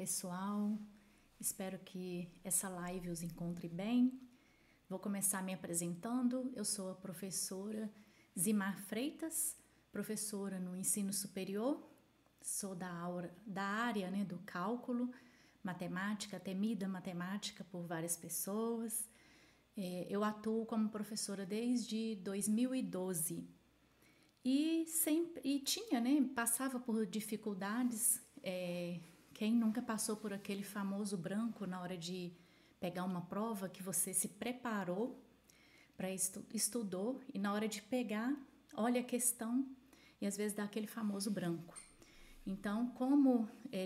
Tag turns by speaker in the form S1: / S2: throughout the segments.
S1: pessoal, espero que essa live os encontre bem. Vou começar me apresentando. Eu sou a professora Zimar Freitas, professora no ensino superior, sou da área do cálculo, matemática, temida matemática por várias pessoas. Eu atuo como professora desde 2012 e passava por dificuldades. Quem nunca passou por aquele famoso branco na hora de pegar uma prova que você se preparou para estudou e na hora de pegar, olha a questão e às vezes dá aquele famoso branco. Então,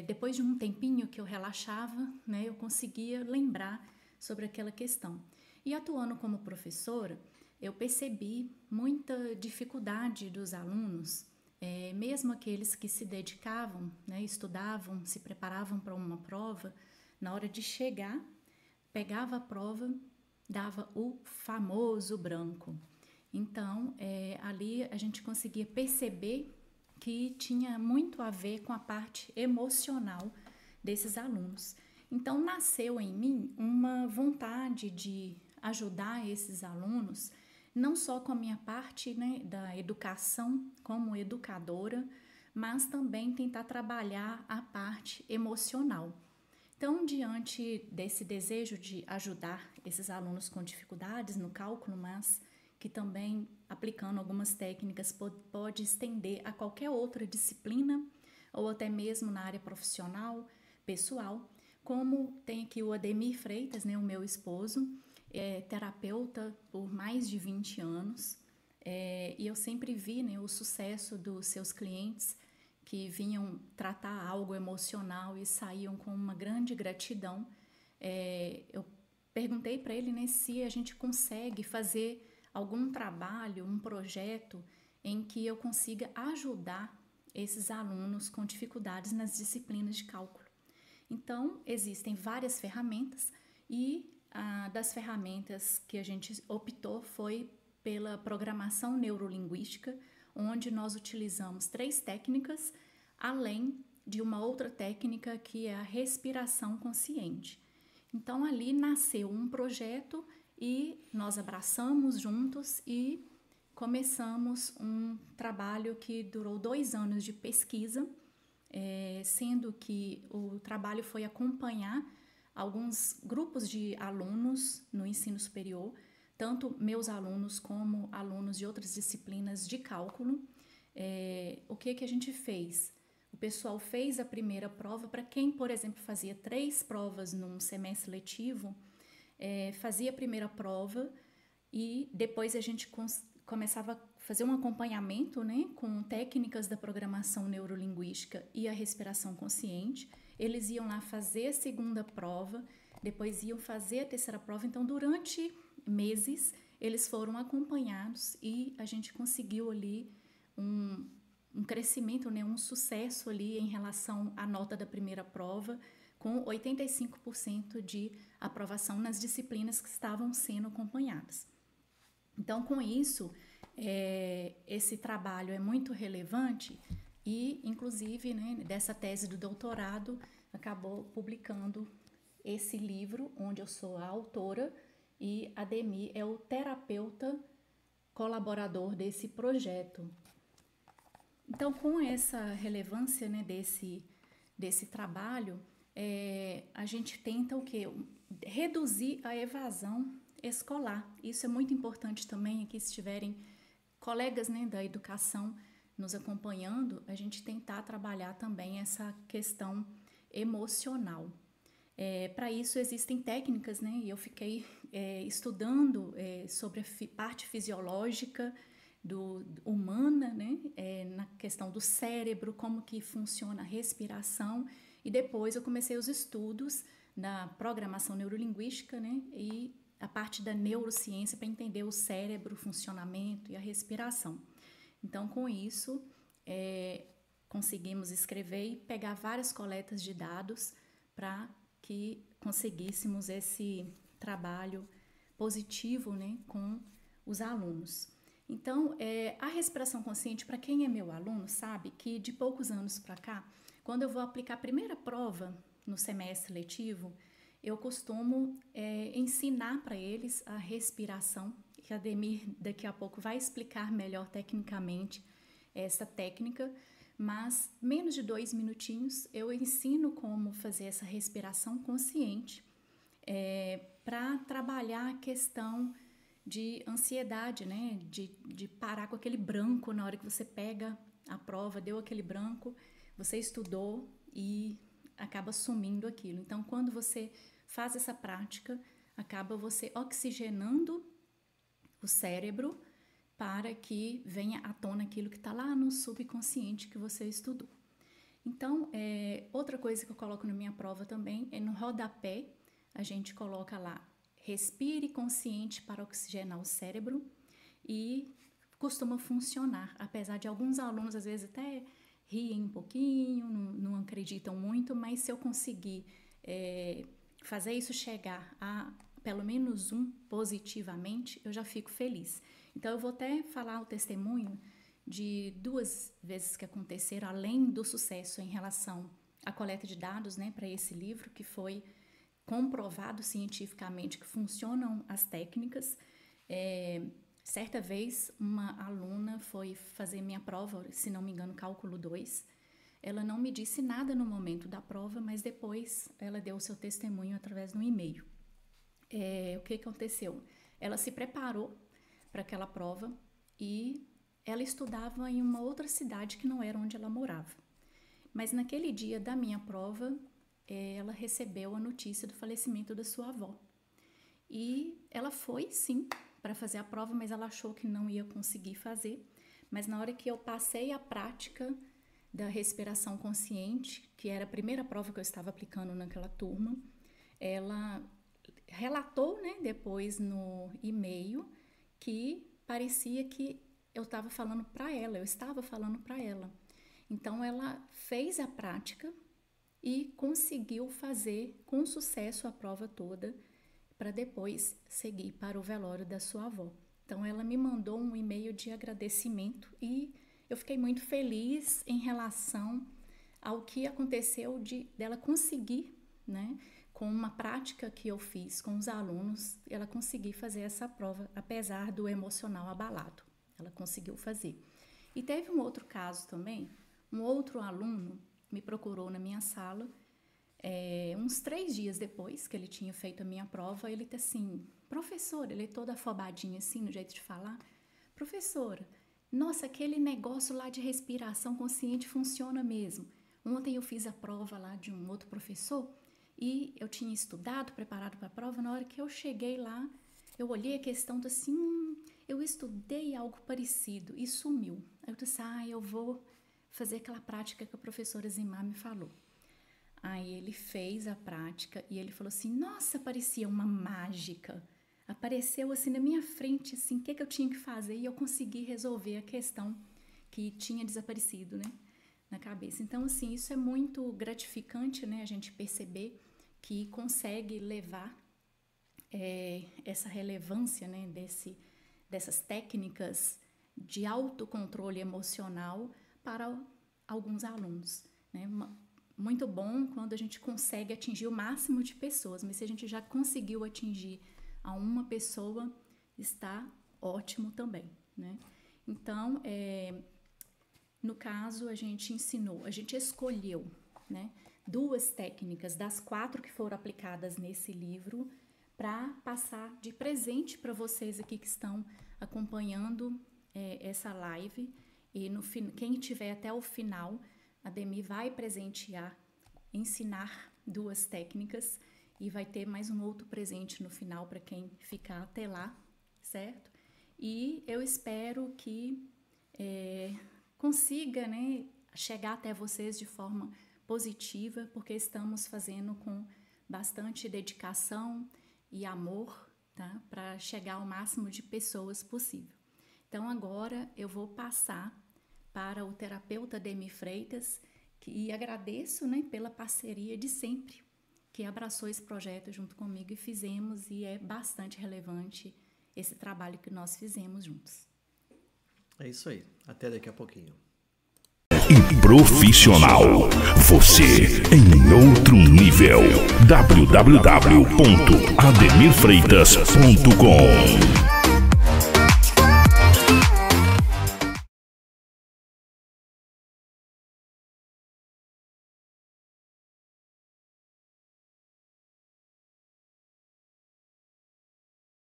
S1: depois de um tempinho que eu relaxava, eu conseguia lembrar sobre aquela questão. E atuando como professora, eu percebi muita dificuldade dos alunos, mesmo aqueles que se dedicavam, estudavam, se preparavam para uma prova, na hora de chegar, pegava a prova, dava o famoso branco. Então, ali a gente conseguia perceber que tinha muito a ver com a parte emocional desses alunos. Então, nasceu em mim uma vontade de ajudar esses alunos, não só com a minha parte da educação como educadora, mas também tentar trabalhar a parte emocional. Então, diante desse desejo de ajudar esses alunos com dificuldades no cálculo, mas que também, aplicando algumas técnicas, pode estender a qualquer outra disciplina ou até mesmo na área profissional, pessoal, como tem aqui o Ademir Freitas, o meu esposo, é terapeuta por mais de 20 anos, e eu sempre vi o sucesso dos seus clientes que vinham tratar algo emocional e saíam com uma grande gratidão. Eu perguntei para ele se a gente consegue fazer algum trabalho, um projeto em que eu consiga ajudar esses alunos com dificuldades nas disciplinas de cálculo. Então, existem várias ferramentas e das ferramentas que a gente optou foi pela programação neurolinguística, onde nós utilizamos 3 técnicas, além de uma outra técnica que é a respiração consciente. Então, ali nasceu um projeto e nós abraçamos juntos e começamos um trabalho que durou 2 anos de pesquisa, sendo que o trabalho foi acompanhar alguns grupos de alunos no ensino superior, tanto meus alunos como alunos de outras disciplinas de cálculo. O que a gente fez? O pessoal fez a primeira prova. Para quem, por exemplo, fazia 3 provas num semestre letivo, fazia a primeira prova e depois a gente começava a fazer um acompanhamento com técnicas da programação neurolinguística e a respiração consciente. Eles iam lá fazer a segunda prova, depois iam fazer a terceira prova. Então, durante meses, eles foram acompanhados e a gente conseguiu ali um crescimento, um sucesso ali em relação à nota da primeira prova, com 85% de aprovação nas disciplinas que estavam sendo acompanhadas. Então, com isso, esse trabalho é muito relevante e, inclusive, dessa tese do doutorado, acabou publicando esse livro, onde eu sou a autora e Ademir é o terapeuta colaborador desse projeto. Então, com essa relevância desse trabalho, a gente tenta o quê? Reduzir a evasão escolar. Isso é muito importante também, aqui se estiverem colegas da educação nos acompanhando, a gente tentar trabalhar também essa questão emocional. Para isso existem técnicas, e eu fiquei estudando sobre a parte fisiológica humana, na questão do cérebro, como que funciona a respiração, e depois eu comecei os estudos na programação neurolinguística, e a parte da neurociência para entender o cérebro, o funcionamento e a respiração. Então, com isso, conseguimos escrever e pegar várias coletas de dados para que conseguíssemos esse trabalho positivo com os alunos. Então, a respiração consciente, para quem é meu aluno, sabe que de poucos anos para cá, quando eu vou aplicar a primeira prova no semestre letivo, eu costumo ensinar para eles a respiração, que a Ademir daqui a pouco vai explicar melhor tecnicamente essa técnica, mas menos de 2 minutinhos eu ensino como fazer essa respiração consciente para trabalhar a questão de ansiedade, né? De parar com aquele branco na hora que você pega a prova, deu aquele branco, você estudou e acaba sumindo aquilo. Então, quando você faz essa prática, acaba você oxigenando o cérebro para que venha à tona aquilo que está lá no subconsciente que você estudou. Então, outra coisa que eu coloco na minha prova também é no rodapé, a gente coloca lá, respire consciente para oxigenar o cérebro, e costuma funcionar, apesar de alguns alunos às vezes até riem um pouquinho, não acreditam muito, mas se eu conseguir fazer isso chegar a pelo menos um positivamente, eu já fico feliz. Então eu vou até falar o testemunho de 2 vezes que aconteceram, além do sucesso em relação à coleta de dados, né, para esse livro, que foi comprovado cientificamente que funcionam as técnicas. Certa vez, uma aluna foi fazer minha prova, se não me engano, cálculo 2. Ela não me disse nada no momento da prova, mas depois ela deu o seu testemunho através de um e-mail. O que aconteceu? Ela se preparou para aquela prova e ela estudava em uma outra cidade que não era onde ela morava. Mas naquele dia da minha prova, ela recebeu a notícia do falecimento da sua avó. E ela foi, sim, para fazer a prova, mas ela achou que não ia conseguir fazer. Mas na hora que eu passei a prática da respiração consciente, que era a primeira prova que eu estava aplicando naquela turma, ela relatou, né, depois no e-mail que parecia que eu estava falando para ela, eu estava falando para ela. Então, ela fez a prática e conseguiu fazer com sucesso a prova toda para depois seguir para o velório da sua avó. Então, ela me mandou um e-mail de agradecimento e eu fiquei muito feliz em relação ao que aconteceu dela conseguir, né, com uma prática que eu fiz com os alunos, ela conseguiu fazer essa prova, apesar do emocional abalado. Ela conseguiu fazer. E teve um outro caso também, um outro aluno me procurou na minha sala, uns 3 dias depois que ele tinha feito a minha prova, ele tá assim, professora, ele é todo afobadinho assim, no jeito de falar, professora, nossa, aquele negócio lá de respiração consciente funciona mesmo. Ontem eu fiz a prova lá de um outro professor e eu tinha estudado, preparado para a prova, na hora que eu cheguei lá, eu olhei a questão, tô assim, eu estudei algo parecido e sumiu. Aí eu disse, eu vou fazer aquela prática que a professora Zimar me falou. Aí ele fez a prática e ele falou assim, nossa, parecia uma mágica. Apareceu assim na minha frente, assim, o que eu tinha que fazer e eu consegui resolver a questão que tinha desaparecido, né, na cabeça. Então, assim, isso é muito gratificante, né, a gente perceber que consegue levar essa relevância, né, dessas técnicas de autocontrole emocional para alguns alunos, né? Muito bom quando a gente consegue atingir o máximo de pessoas, mas se a gente já conseguiu atingir a uma pessoa, está ótimo também, né? Então, no caso, a gente escolheu, né, 2 técnicas das 4 que foram aplicadas nesse livro para passar de presente para vocês aqui que estão acompanhando essa live. E quem tiver até o final, a Demi vai presentear, ensinar 2 técnicas e vai ter mais um outro presente no final para quem ficar até lá, certo? E eu espero que consiga, né, chegar até vocês de forma positiva, porque estamos fazendo com bastante dedicação e amor, tá? Para chegar ao máximo de pessoas possível. Então, agora eu vou passar para o terapeuta Ademir Freitas, e agradeço, né, pela parceria de sempre, que abraçou esse projeto junto comigo e fizemos, e é bastante relevante esse trabalho que nós fizemos juntos.
S2: É isso aí. Até daqui a pouquinho. profissional. Você em outro nível. www.ademirfreitas.com.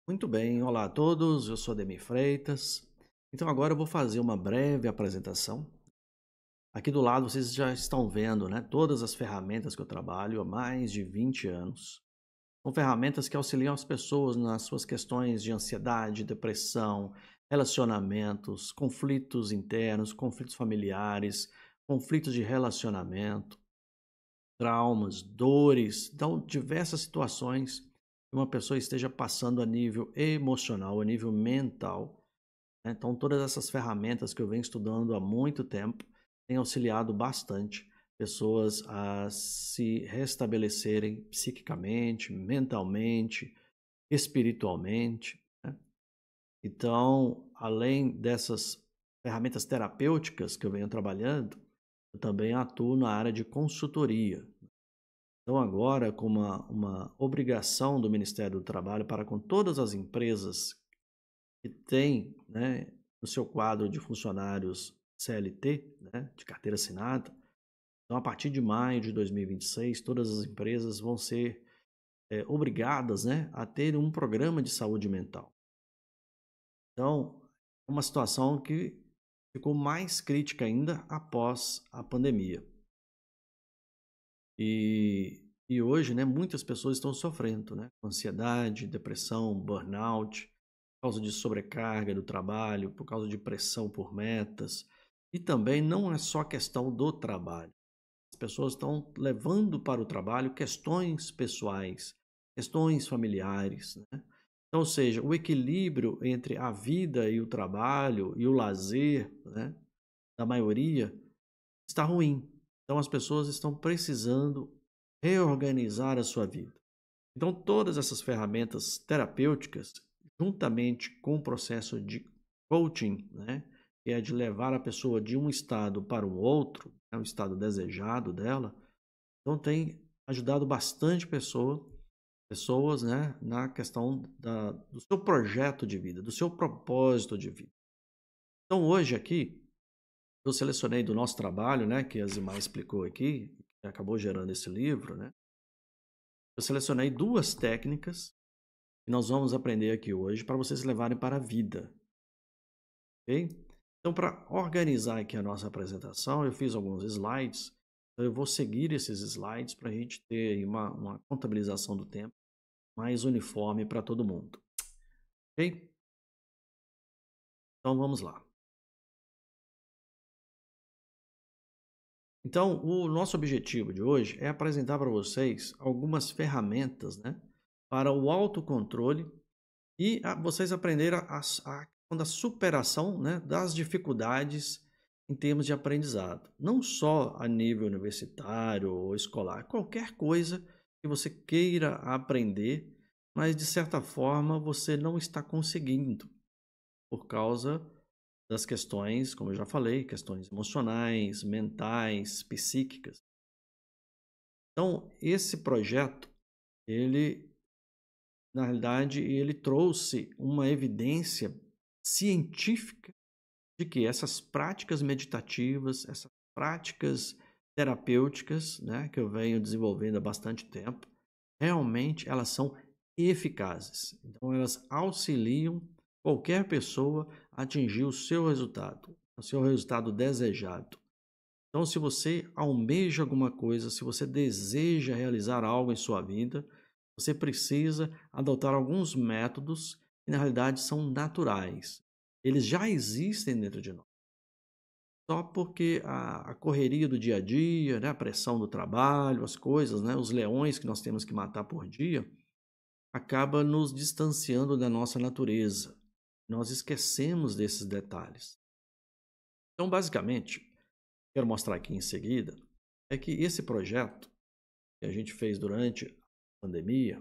S3: Muito bem, olá a todos, eu sou Ademir Freitas. Então agora eu vou fazer uma breve apresentação. Aqui do lado vocês já estão vendo, né, todas as ferramentas que eu trabalho há mais de 20 anos. São ferramentas que auxiliam as pessoas nas suas questões de ansiedade, depressão, relacionamentos, conflitos internos, conflitos familiares, conflitos de relacionamento, traumas, dores, então diversas situações que uma pessoa esteja passando a nível emocional, a nível mental, né? Então todas essas ferramentas que eu venho estudando há muito tempo têm auxiliado bastante pessoas a se restabelecerem psiquicamente, mentalmente, espiritualmente, né? Então, além dessas ferramentas terapêuticas que eu venho trabalhando, eu também atuo na área de consultoria. Então, agora, com uma obrigação do Ministério do Trabalho para com todas as empresas que têm, né, no seu quadro de funcionários CLT, né, de carteira assinada, então, a partir de maio de 2026, todas as empresas vão ser obrigadas, né, a ter um programa de saúde mental. Então, é uma situação que ficou mais crítica ainda após a pandemia. E hoje, né, muitas pessoas estão sofrendo, né, com ansiedade, depressão, burnout, por causa de sobrecarga do trabalho, por causa de pressão por metas. E também não é só questão do trabalho. As pessoas estão levando para o trabalho questões pessoais, questões familiares, né? Então, ou seja, o equilíbrio entre a vida e o trabalho e o lazer, né, da maioria está ruim. Então, as pessoas estão precisando reorganizar a sua vida. Então, todas essas ferramentas terapêuticas, juntamente com o processo de coaching, né, que é de levar a pessoa de um estado para um outro, né, o estado desejado dela, então tem ajudado bastante pessoas, né, na questão do seu projeto de vida, do seu propósito de vida. Então, hoje aqui, eu selecionei do nosso trabalho, né, que a Zimar explicou aqui, que acabou gerando esse livro, né? Eu selecionei 2 técnicas que nós vamos aprender aqui hoje para vocês levarem para a vida, ok? Então, para organizar aqui a nossa apresentação, eu fiz alguns slides, então eu vou seguir esses slides para a gente ter aí uma contabilização do tempo mais uniforme para todo mundo, ok? Então, vamos lá. Então, o nosso objetivo de hoje é apresentar para vocês algumas ferramentas, né, para o autocontrole e vocês aprenderem a questão da superação, né, das dificuldades em termos de aprendizado. Não só a nível universitário ou escolar, qualquer coisa que você queira aprender, mas de certa forma você não está conseguindo por causa das questões, como eu já falei, questões emocionais, mentais, psíquicas. Então, esse projeto, ele, na realidade, ele trouxe uma evidência científica de que essas práticas meditativas, essas práticas terapêuticas, né, que eu venho desenvolvendo há bastante tempo, realmente elas são eficazes. Então, elas auxiliam qualquer pessoa a atingir o seu resultado desejado. Então, se você almeja alguma coisa, se você deseja realizar algo em sua vida, você precisa adotar alguns métodos que, na realidade, são naturais. Eles já existem dentro de nós. Só porque a correria do dia a dia, né, a pressão do trabalho, as coisas, né, os leões que nós temos que matar por dia, acaba nos distanciando da nossa natureza. Nós esquecemos desses detalhes. Então, basicamente, quero mostrar aqui em seguida, é que esse projeto que a gente fez durante a pandemia,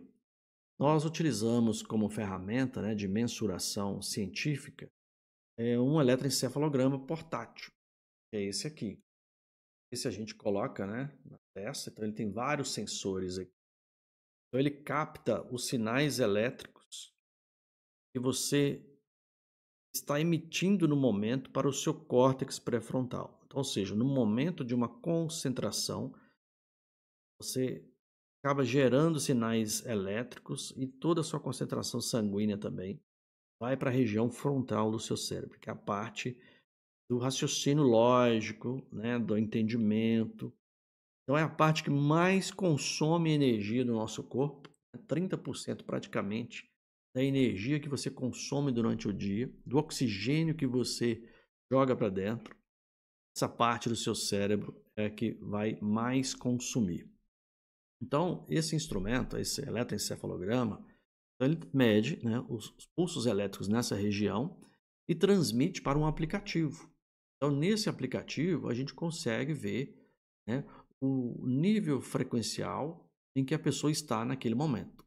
S3: nós utilizamos como ferramenta, né, de mensuração científica um eletroencefalograma portátil, que é esse aqui. esse a gente coloca, né, na testa, então ele tem vários sensores aqui. Então ele capta os sinais elétricos que você está emitindo no momento para o seu córtex pré-frontal. Então, ou seja, no momento de uma concentração, você acaba gerando sinais elétricos e toda a sua concentração sanguínea também vai para a região frontal do seu cérebro, que é a parte do raciocínio lógico, né, do entendimento. Então é a parte que mais consome energia do nosso corpo, 30% praticamente da energia que você consome durante o dia, do oxigênio que você joga para dentro. Essa parte do seu cérebro é que vai mais consumir. Então, esse instrumento, esse eletroencefalograma, ele mede, né, os pulsos elétricos nessa região e transmite para um aplicativo. Então, nesse aplicativo, a gente consegue ver, né, o nível frequencial em que a pessoa está naquele momento.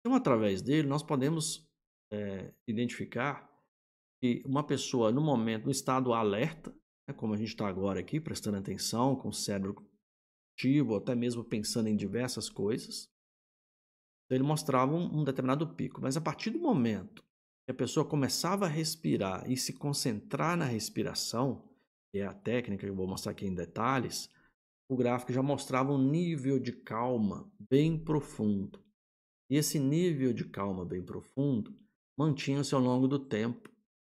S3: Então, através dele, nós podemos identificar que uma pessoa, no momento, no estado alerta, né, como a gente está agora aqui, prestando atenção, com o cérebro ativo, ou até mesmo pensando em diversas coisas, então, ele mostrava um determinado pico. Mas a partir do momento que a pessoa começava a respirar e se concentrar na respiração, que é a técnica que eu vou mostrar aqui em detalhes, o gráfico já mostrava um nível de calma bem profundo. E esse nível de calma bem profundo mantinha-se ao longo do tempo,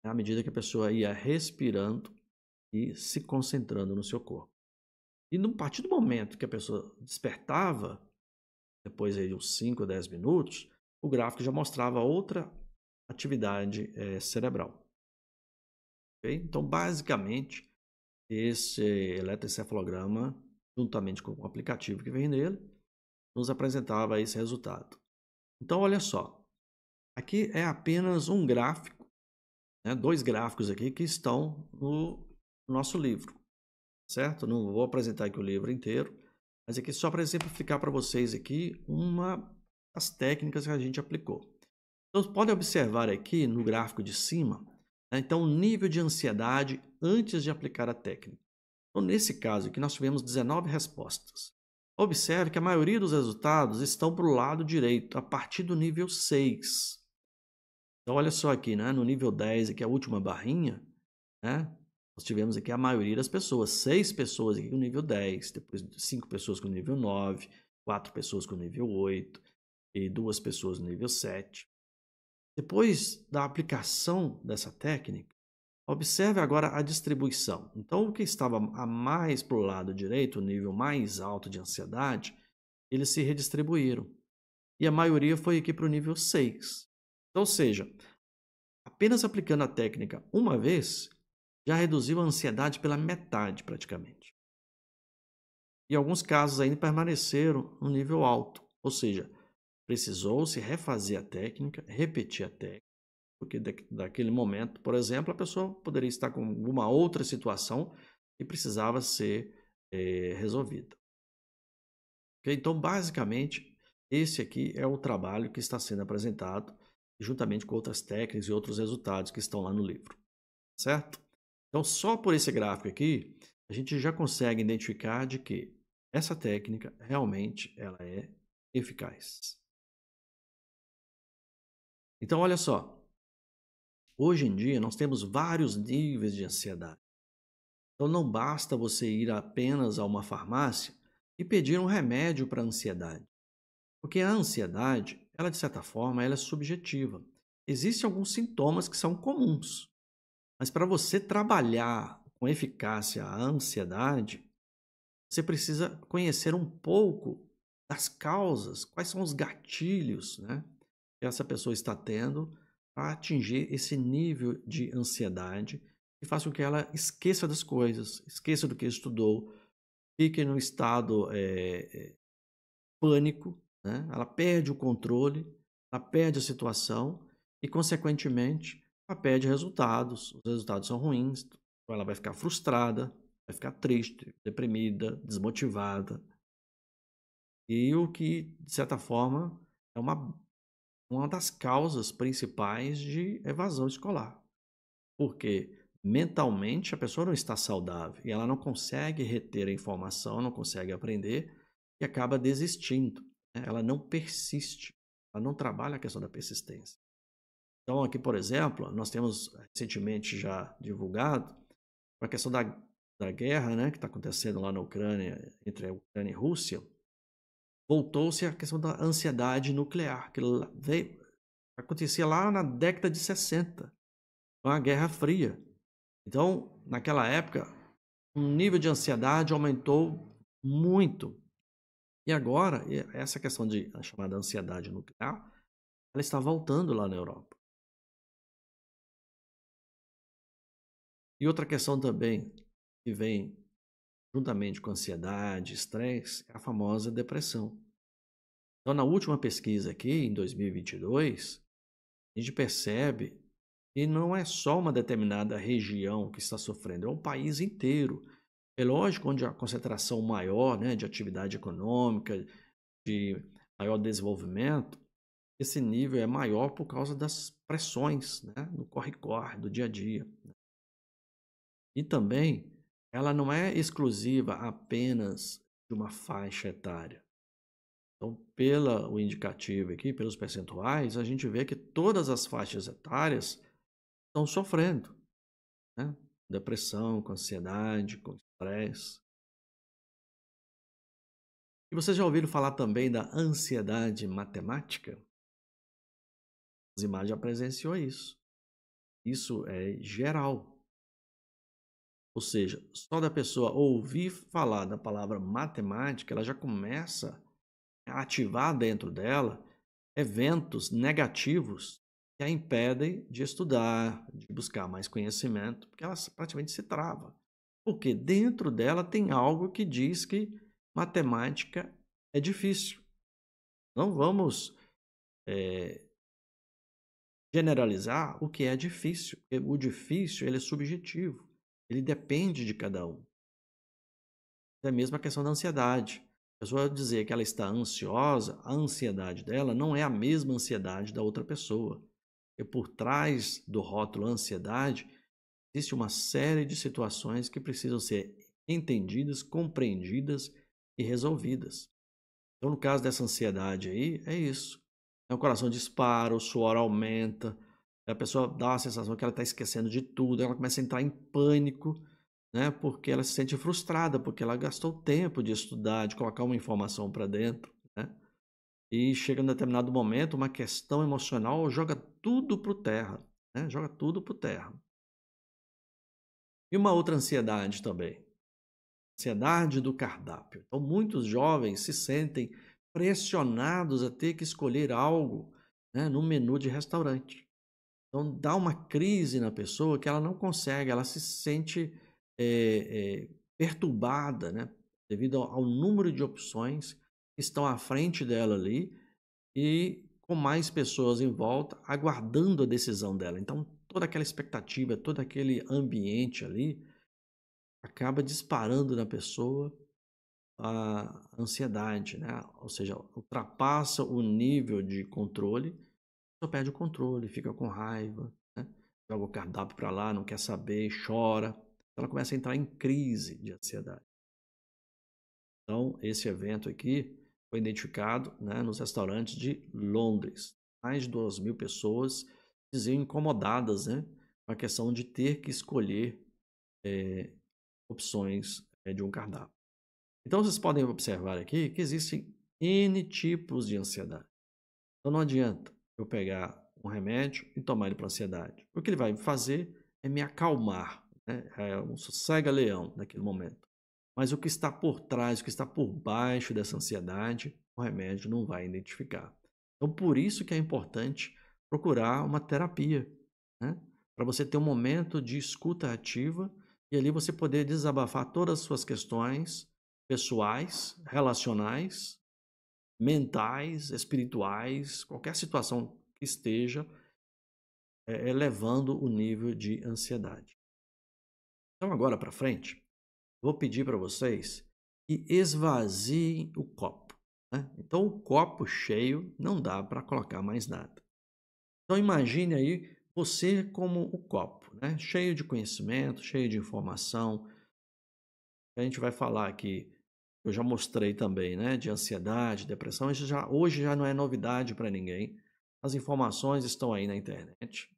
S3: né, à medida que a pessoa ia respirando e se concentrando no seu corpo. E a partir do momento que a pessoa despertava, depois aí de uns 5 ou 10 minutos, o gráfico já mostrava outra atividade cerebral. Okay? Então, basicamente, esse eletroencefalograma, juntamente com o aplicativo que vem nele, nos apresentava esse resultado. Então, olha só, aqui é apenas um gráfico, né, 2 gráficos aqui que estão no nosso livro, certo? Não vou apresentar aqui o livro inteiro, mas aqui só para exemplificar para vocês aqui uma das técnicas que a gente aplicou. Então, podem observar aqui no gráfico de cima, né, então, o nível de ansiedade antes de aplicar a técnica. Então, nesse caso aqui, nós tivemos 19 respostas. Observe que a maioria dos resultados estão para o lado direito, a partir do nível 6. Então, olha só aqui, né, no nível 10, aqui a última barrinha, né, nós tivemos aqui a maioria das pessoas, 6 pessoas aqui com nível 10, depois 5 pessoas com nível 9, 4 pessoas com nível 8 e 2 pessoas no nível 7. Depois da aplicação dessa técnica, observe agora a distribuição. Então, o que estava a mais para o lado direito, o nível mais alto de ansiedade, eles se redistribuíram. E a maioria foi aqui para o nível 6. Então, ou seja, apenas aplicando a técnica uma vez, já reduziu a ansiedade pela metade praticamente. E alguns casos ainda permaneceram no nível alto, ou seja, precisou-se refazer a técnica, repetir a técnica, porque daquele momento, por exemplo, a pessoa poderia estar com alguma outra situação que precisava ser resolvida. Okay? Então, basicamente, esse aqui é o trabalho que está sendo apresentado, juntamente com outras técnicas e outros resultados que estão lá no livro, certo? Então, só por esse gráfico aqui, a gente já consegue identificar de que essa técnica realmente ela é eficaz. Então, olha só, hoje em dia nós temos vários níveis de ansiedade. Então, não basta você ir apenas a uma farmácia e pedir um remédio para a ansiedade. Porque a ansiedade, ela de certa forma, ela é subjetiva. Existem alguns sintomas que são comuns. Mas para você trabalhar com eficácia a ansiedade, você precisa conhecer um pouco das causas, quais são os gatilhos, né, que essa pessoa está tendo para atingir esse nível de ansiedade e faça com que ela esqueça das coisas, esqueça do que estudou, fique no estado pânico, né? Ela perde o controle, ela perde a situação e, consequentemente, ela perde resultados. Os resultados são ruins, então ela vai ficar frustrada, vai ficar triste, deprimida, desmotivada. E o que, de certa forma, é uma das causas principais de evasão escolar. Porque mentalmente a pessoa não está saudável e ela não consegue reter a informação, não consegue aprender e acaba desistindo, né? Ela não persiste, ela não trabalha a questão da persistência. Então aqui, por exemplo, nós temos recentemente já divulgado a questão da guerra, né, que está acontecendo lá na Ucrânia, entre a Ucrânia e a Rússia. Voltou-se a questão da ansiedade nuclear, que acontecia lá na década de 60, com a Guerra Fria. Então, naquela época, o nível de ansiedade aumentou muito. E agora, essa questão de a chamada ansiedade nuclear, ela está voltando lá na Europa. E outra questão também que vem juntamente com ansiedade, estresse, é a famosa depressão. Então, na última pesquisa aqui, em 2022, a gente percebe que não é só uma determinada região que está sofrendo, é o país inteiro. É lógico, onde a concentração maior, né, de atividade econômica, de maior desenvolvimento, esse nível é maior por causa das pressões, né, no corre-corre do dia a dia. E também, ela não é exclusiva apenas de uma faixa etária. Então, pelo indicativo aqui, pelos percentuais, a gente vê que todas as faixas etárias estão sofrendo, né? Depressão, com ansiedade, com estresse. E vocês já ouviram falar também da ansiedade matemática? As imagens já presenciou isso. Isso é geral. Ou seja, só da pessoa ouvir falar da palavra matemática, ela já começa a ativar dentro dela eventos negativos que a impedem de estudar, de buscar mais conhecimento, porque ela praticamente se trava. Porque dentro dela tem algo que diz que matemática é difícil. Não vamos generalizar o que é difícil. Porque o difícil ele é subjetivo. Ele depende de cada um. É a mesma questão da ansiedade. A pessoa dizer que ela está ansiosa, a ansiedade dela não é a mesma ansiedade da outra pessoa. E por trás do rótulo ansiedade, existe uma série de situações que precisam ser entendidas, compreendidas e resolvidas. Então, no caso dessa ansiedade aí, é isso. O coração dispara, o suor aumenta, a pessoa dá a sensação que ela está esquecendo de tudo, ela começa a entrar em pânico, né? Porque ela se sente frustrada, porque ela gastou tempo de estudar, de colocar uma informação para dentro, né? E chega em determinado momento, uma questão emocional joga tudo para o terra, né? Joga tudo para o terra. E uma outra ansiedade também, ansiedade do cardápio. Então, muitos jovens se sentem pressionados a ter que escolher algo, né, no menu de restaurante. Então, dá uma crise na pessoa que ela não consegue, ela se sente perturbada, né, devido ao número de opções que estão à frente dela ali e com mais pessoas em volta aguardando a decisão dela. Então, toda aquela expectativa, todo aquele ambiente ali acaba disparando na pessoa a ansiedade, né? Ou seja, ultrapassa o nível de controle, só perde o controle, fica com raiva, né? Joga o cardápio para lá, não quer saber, chora. Ela começa a entrar em crise de ansiedade. Então, esse evento aqui foi identificado, né, nos restaurantes de Londres. Mais de 2.000 pessoas se diziam incomodadas, né, com a questão de ter que escolher opções de um cardápio. Então, vocês podem observar aqui que existem N tipos de ansiedade. Então, não adianta eu pegar um remédio e tomar ele para ansiedade. O que ele vai fazer é me acalmar, né? É um sossega-leão naquele momento. Mas o que está por trás, o que está por baixo dessa ansiedade, o remédio não vai identificar. Então, por isso que é importante procurar uma terapia, né? Para você ter um momento de escuta ativa e ali você poder desabafar todas as suas questões pessoais, relacionais, mentais, espirituais, qualquer situação que esteja elevando o nível de ansiedade. Então, agora para frente, vou pedir para vocês que esvaziem o copo, né? Então, o copo cheio não dá para colocar mais nada. Então, imagine aí você como o copo. né? Cheio de conhecimento, cheio de informação. A gente vai falar aqui, eu já mostrei também, né? De ansiedade, depressão. Isso hoje já não é novidade para ninguém. As informações estão aí na internet.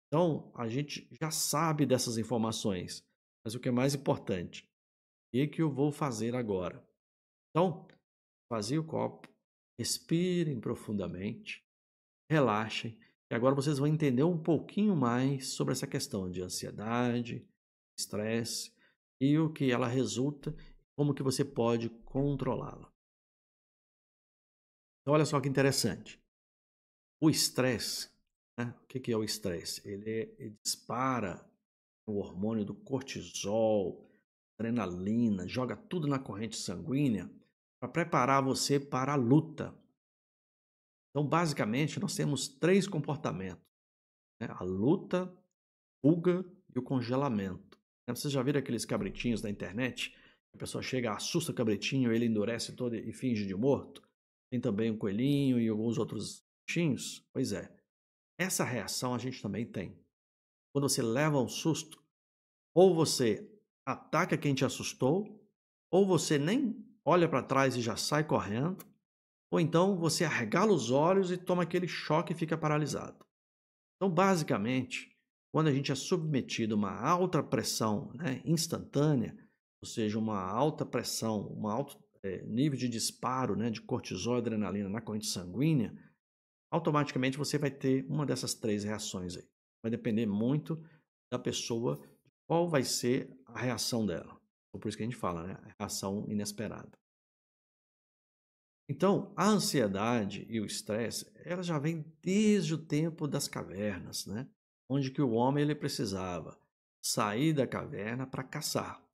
S3: Então, a gente já sabe dessas informações. Mas o que é mais importante, o que eu vou fazer agora? Então, esvazie o copo, respirem profundamente, relaxem. E agora vocês vão entender um pouquinho mais sobre essa questão de ansiedade, estresse e o que ela resulta, como que você pode controlá-la. Então, olha só que interessante. O estresse, né? O que é o estresse? Ele dispara o hormônio do cortisol, adrenalina, joga tudo na corrente sanguínea para preparar você para a luta. Então, basicamente, nós temos 3 comportamentos, né? A luta, fuga e o congelamento. Vocês já viram aqueles cabritinhos da internet? A pessoa chega, assusta o cabritinho, ele endurece todo e finge de morto. Tem também o coelhinho e alguns outros bichinhos. Pois é, essa reação a gente também tem. Quando você leva um susto, ou você ataca quem te assustou, ou você nem olha para trás e já sai correndo, ou então você arregala os olhos e toma aquele choque e fica paralisado. Então, basicamente, quando a gente é submetido a uma alta pressão, né, instantânea, ou seja, uma alta pressão, um alto nível de disparo, né, de cortisol e adrenalina na corrente sanguínea, automaticamente você vai ter uma dessas 3 reações aí. Vai depender muito da pessoa, qual vai ser a reação dela. Por isso que a gente fala, né, a reação inesperada. Então, a ansiedade e o estresse, ela já vem desde o tempo das cavernas, né? Onde que o homem ele precisava sair da caverna para caçar.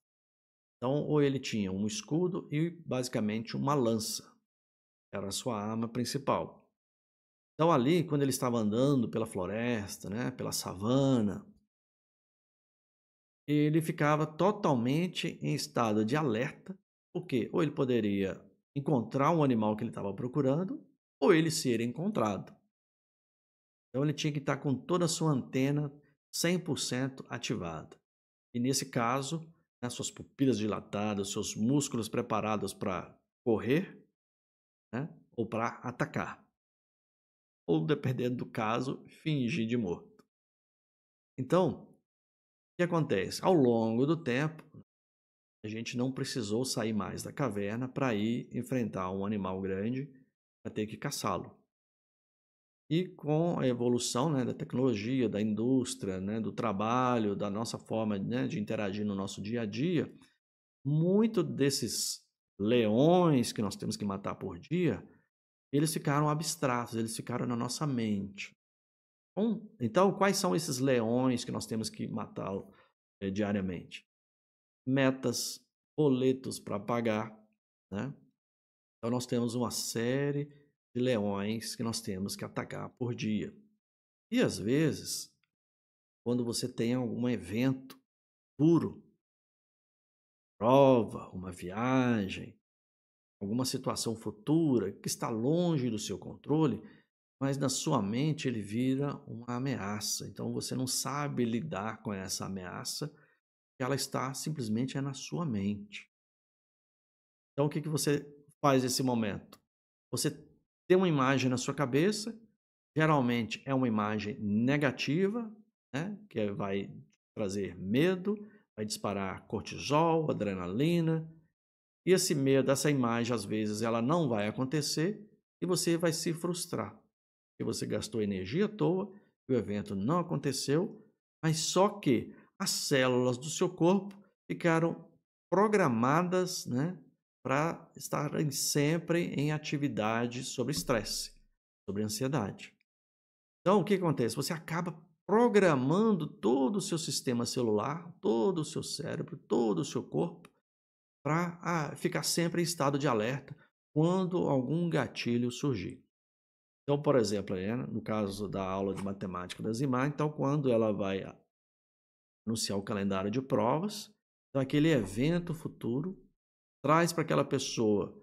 S3: Então, ou ele tinha um escudo e basicamente uma lança, era a sua arma principal. Então, ali, quando ele estava andando pela floresta, né, pela savana, ele ficava totalmente em estado de alerta, porque ou ele poderia encontrar um animal que ele estava procurando, ou ele ser encontrado. Então ele tinha que estar com toda a sua antena 100% ativada. E nesse caso, né, suas pupilas dilatadas, seus músculos preparados para correr, né, ou para atacar. Ou, dependendo do caso, fingir de morto. Então, o que acontece? Ao longo do tempo, a gente não precisou sair mais da caverna para ir enfrentar um animal grande para ter que caçá-lo. E com a evolução, né, da tecnologia, da indústria, né, do trabalho, da nossa forma, né, de interagir no nosso dia a dia, muito desses leões que nós temos que matar por dia, eles ficaram abstratos, eles ficaram na nossa mente. Então, quais são esses leões que nós temos que matar diariamente? Metas, boletos para pagar, né? Então, nós temos uma série de leões que nós temos que atacar por dia. E às vezes, quando você tem algum evento duro, prova, uma viagem, alguma situação futura que está longe do seu controle, mas na sua mente ele vira uma ameaça. Então você não sabe lidar com essa ameaça, ela está simplesmente na sua mente. Então o que você faz nesse momento? Você tem uma imagem na sua cabeça, geralmente é uma imagem negativa, né, que vai trazer medo, vai disparar cortisol, adrenalina, e esse medo, essa imagem, às vezes, ela não vai acontecer e você vai se frustrar, porque você gastou energia à toa, o evento não aconteceu, mas só que as células do seu corpo ficaram programadas, né, para estarem sempre em atividade sobre estresse, sobre ansiedade. Então, o que acontece? Você acaba programando todo o seu sistema celular, todo o seu cérebro, todo o seu corpo para ficar sempre em estado de alerta quando algum gatilho surgir. Então, por exemplo, no caso da aula de matemática da Zimar, então quando ela vai anunciar o calendário de provas, então aquele evento futuro traz para aquela pessoa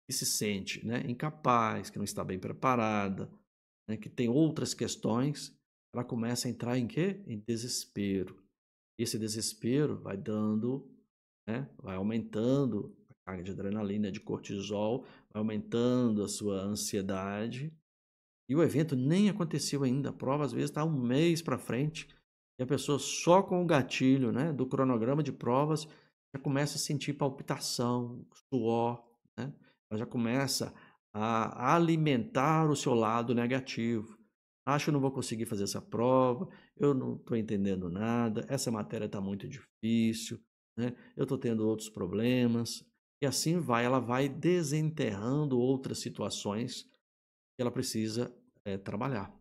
S3: que se sente, né, incapaz, que não está bem preparada, né, que tem outras questões, ela começa a entrar em quê? Em desespero. Esse desespero vai dando, né, vai aumentando a carga de adrenalina, de cortisol, vai aumentando a sua ansiedade. E o evento nem aconteceu ainda. A prova às vezes está um mês para frente e a pessoa só com o gatilho, né, do cronograma de provas já começa a sentir palpitação, suor, né? Ela já começa a alimentar o seu lado negativo. Acho que não vou conseguir fazer essa prova, eu não estou entendendo nada, essa matéria está muito difícil, né? Eu estou tendo outros problemas. E assim vai, ela vai desenterrando outras situações que ela precisa trabalhar.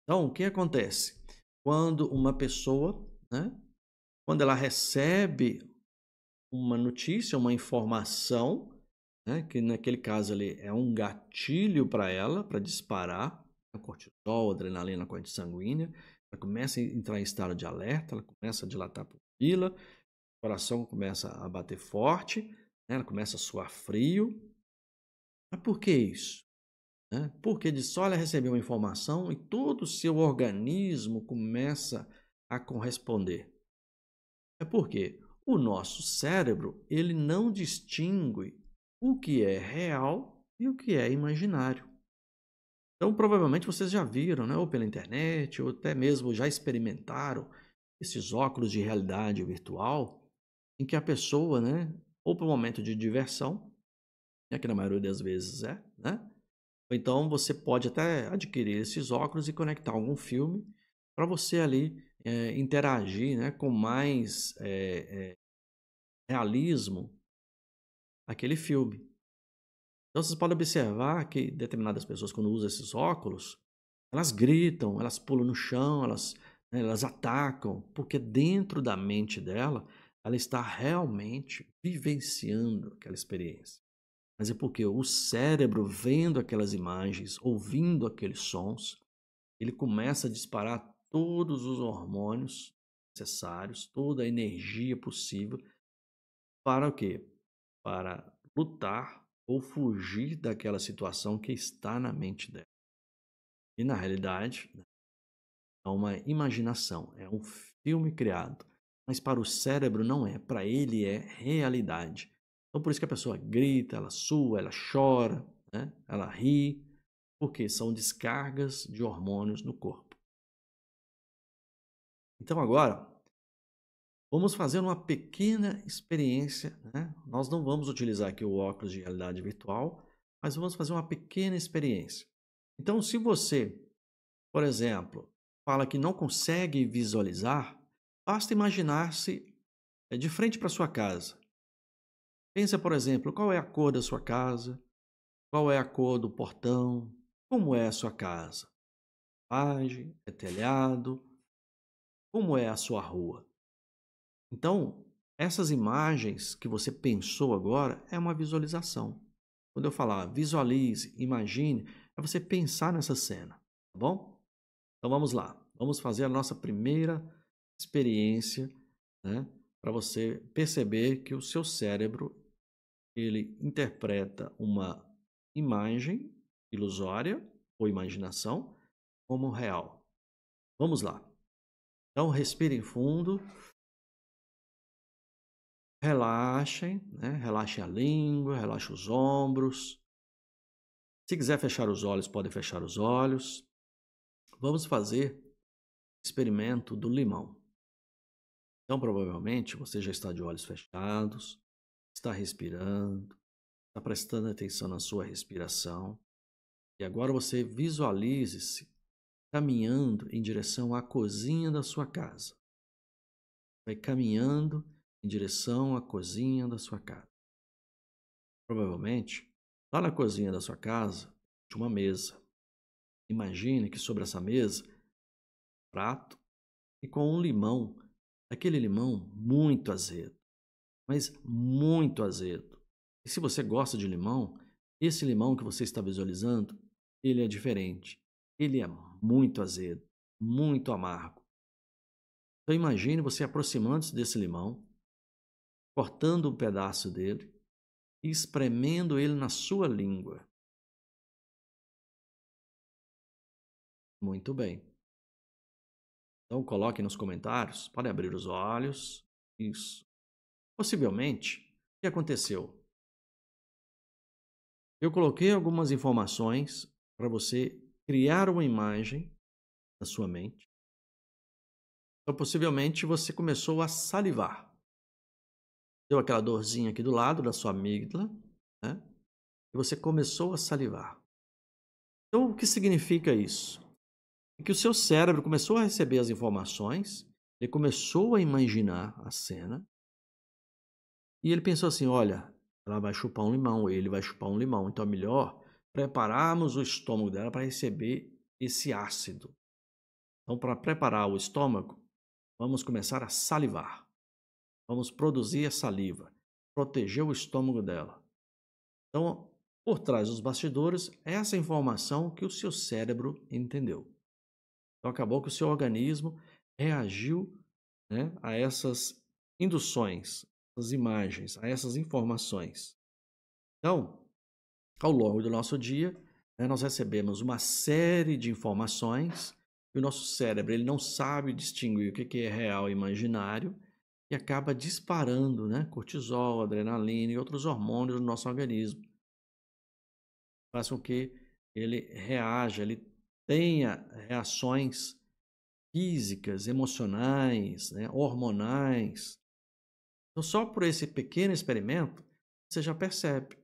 S3: Então, o que acontece? Quando uma pessoa, né, quando ela recebe uma notícia, uma informação, né, que naquele caso ali é um gatilho para ela, para disparar a cortisol, a adrenalina, a corrente sanguínea, ela começa a entrar em estado de alerta, ela começa a dilatar a pupila, o coração começa a bater forte, né, ela começa a suar frio. Mas por que isso? Porque de só ela receber uma informação e todo o seu organismo começa a corresponder. É porque o nosso cérebro, ele não distingue o que é real e o que é imaginário. Então, provavelmente vocês já viram, né? Ou pela internet, ou até mesmo já experimentaram esses óculos de realidade virtual, em que a pessoa, né, ou para um momento de diversão, né, que na maioria das vezes né? Ou então você pode até adquirir esses óculos e conectar algum filme para você ali interagir, né, com mais realismo aquele filme. Então vocês podem observar que determinadas pessoas, quando usam esses óculos, elas gritam, elas pulam no chão, elas atacam, porque dentro da mente dela, ela está realmente vivenciando aquela experiência. Mas é porque o cérebro, vendo aquelas imagens, ouvindo aqueles sons, ele começa a disparar todos os hormônios necessários, toda a energia possível para o quê? Para lutar ou fugir daquela situação que está na mente dela. E na realidade, é uma imaginação, é um filme criado. Mas para o cérebro não é, para ele é realidade. Então por isso que a pessoa grita, ela sua, ela chora, né? Ela ri, porque são descargas de hormônios no corpo. Então agora, vamos fazer uma pequena experiência, né? Nós não vamos utilizar aqui o óculos de realidade virtual, mas vamos fazer uma pequena experiência. Então, se você, por exemplo, fala que não consegue visualizar, basta imaginar-se de frente para sua casa. Pensa, por exemplo, qual é a cor da sua casa, qual é a cor do portão, como é a sua casa. Laje, é telhado, como é a sua rua. Então, essas imagens que você pensou agora é uma visualização. Quando eu falar visualize, imagine, é você pensar nessa cena, tá bom? Então vamos lá, vamos fazer a nossa primeira experiência, né? Para você perceber que o seu cérebro, ele interpreta uma imagem ilusória ou imaginação como real. Vamos lá. Então respirem fundo. Relaxem, né? Relaxem a língua, relaxem os ombros. Se quiser fechar os olhos, pode fechar os olhos. Vamos fazer o experimento do limão. Então, provavelmente, você já está de olhos fechados, está respirando, está prestando atenção na sua respiração. E agora você visualize-se caminhando em direção à cozinha da sua casa. Vai caminhando em direção à cozinha da sua casa. Provavelmente, lá na cozinha da sua casa, tinha uma mesa. Imagine que sobre essa mesa, um prato e com um limão, aquele limão muito azedo, mas muito azedo. E se você gosta de limão, esse limão que você está visualizando, ele é diferente. Ele é muito azedo, muito amargo. Então imagine você aproximando-se desse limão, cortando um pedaço dele e espremendo ele na sua língua. Muito bem. Então coloque nos comentários, pode abrir os olhos. Isso. Possivelmente, o que aconteceu? Eu coloquei algumas informações para você criar uma imagem na sua mente. Então, possivelmente, você começou a salivar. Deu aquela dorzinha aqui do lado da sua amígdala, né? E você começou a salivar. Então, o que significa isso? É que o seu cérebro começou a receber as informações, ele começou a imaginar a cena, e ele pensou assim: olha, ela vai chupar um limão, ele vai chupar um limão, então é melhor prepararmos o estômago dela para receber esse ácido. Então, para preparar o estômago, vamos começar a salivar. Vamos produzir a saliva, proteger o estômago dela. Então, por trás dos bastidores, essa informação que o seu cérebro entendeu. Então, acabou que o seu organismo reagiu, né, a essas induções, essas imagens, a essas informações. Então, ao longo do nosso dia, né, nós recebemos uma série de informações e o nosso cérebro ele não sabe distinguir o que é real e imaginário e acaba disparando, né, cortisol, adrenalina e outros hormônios no nosso organismo. Faz com que ele reaja, ele tenha reações físicas, emocionais, né, hormonais. Então, só por esse pequeno experimento, você já percebe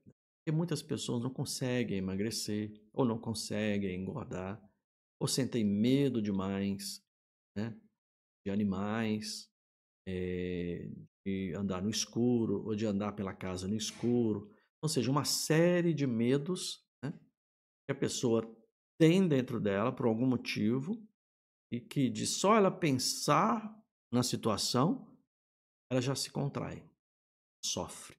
S3: que muitas pessoas não conseguem emagrecer, ou não conseguem engordar, ou sentem medo demais, né, de animais, de andar no escuro, ou de andar pela casa no escuro. Ou seja, uma série de medos, né, que a pessoa tem dentro dela por algum motivo, e que de só ela pensar na situação, ela já se contrai, sofre.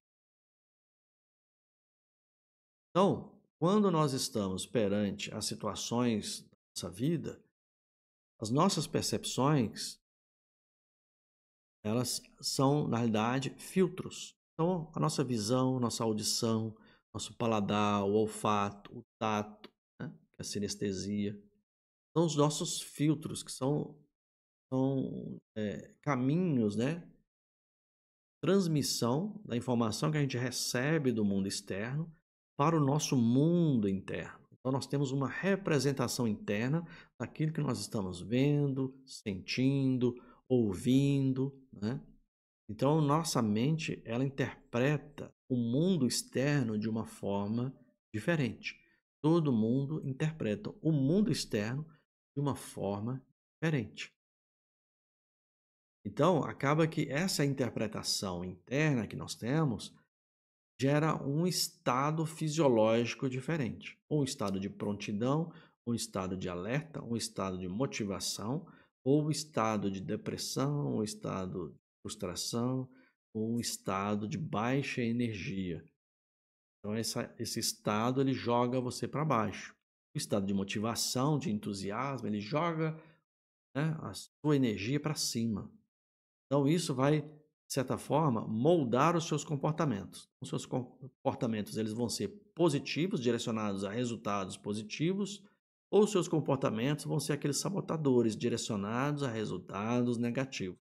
S3: Então, quando nós estamos perante as situações da nossa vida, as nossas percepções, elas são, na realidade, filtros. Então, a nossa visão, nossa audição, nosso paladar, o olfato, o tato, né, que é a sinestesia, são os nossos filtros, que são caminhos, né, transmissão da informação que a gente recebe do mundo externo para o nosso mundo interno. Então, nós temos uma representação interna daquilo que nós estamos vendo, sentindo, ouvindo, né? Então, nossa mente, ela interpreta o mundo externo de uma forma diferente. Todo mundo interpreta o mundo externo de uma forma diferente. Então, acaba que essa interpretação interna que nós temos gera um estado fisiológico diferente. Um estado de prontidão, um estado de alerta, um estado de motivação, ou um estado de depressão, um estado de frustração, ou um estado de baixa energia. Então, esse estado ele joga você para baixo. O estado de motivação, de entusiasmo, ele joga, né, a sua energia para cima. Então, isso vai, de certa forma, moldar os seus comportamentos. Os seus comportamentos eles vão ser positivos, direcionados a resultados positivos, ou os seus comportamentos vão ser aqueles sabotadores, direcionados a resultados negativos,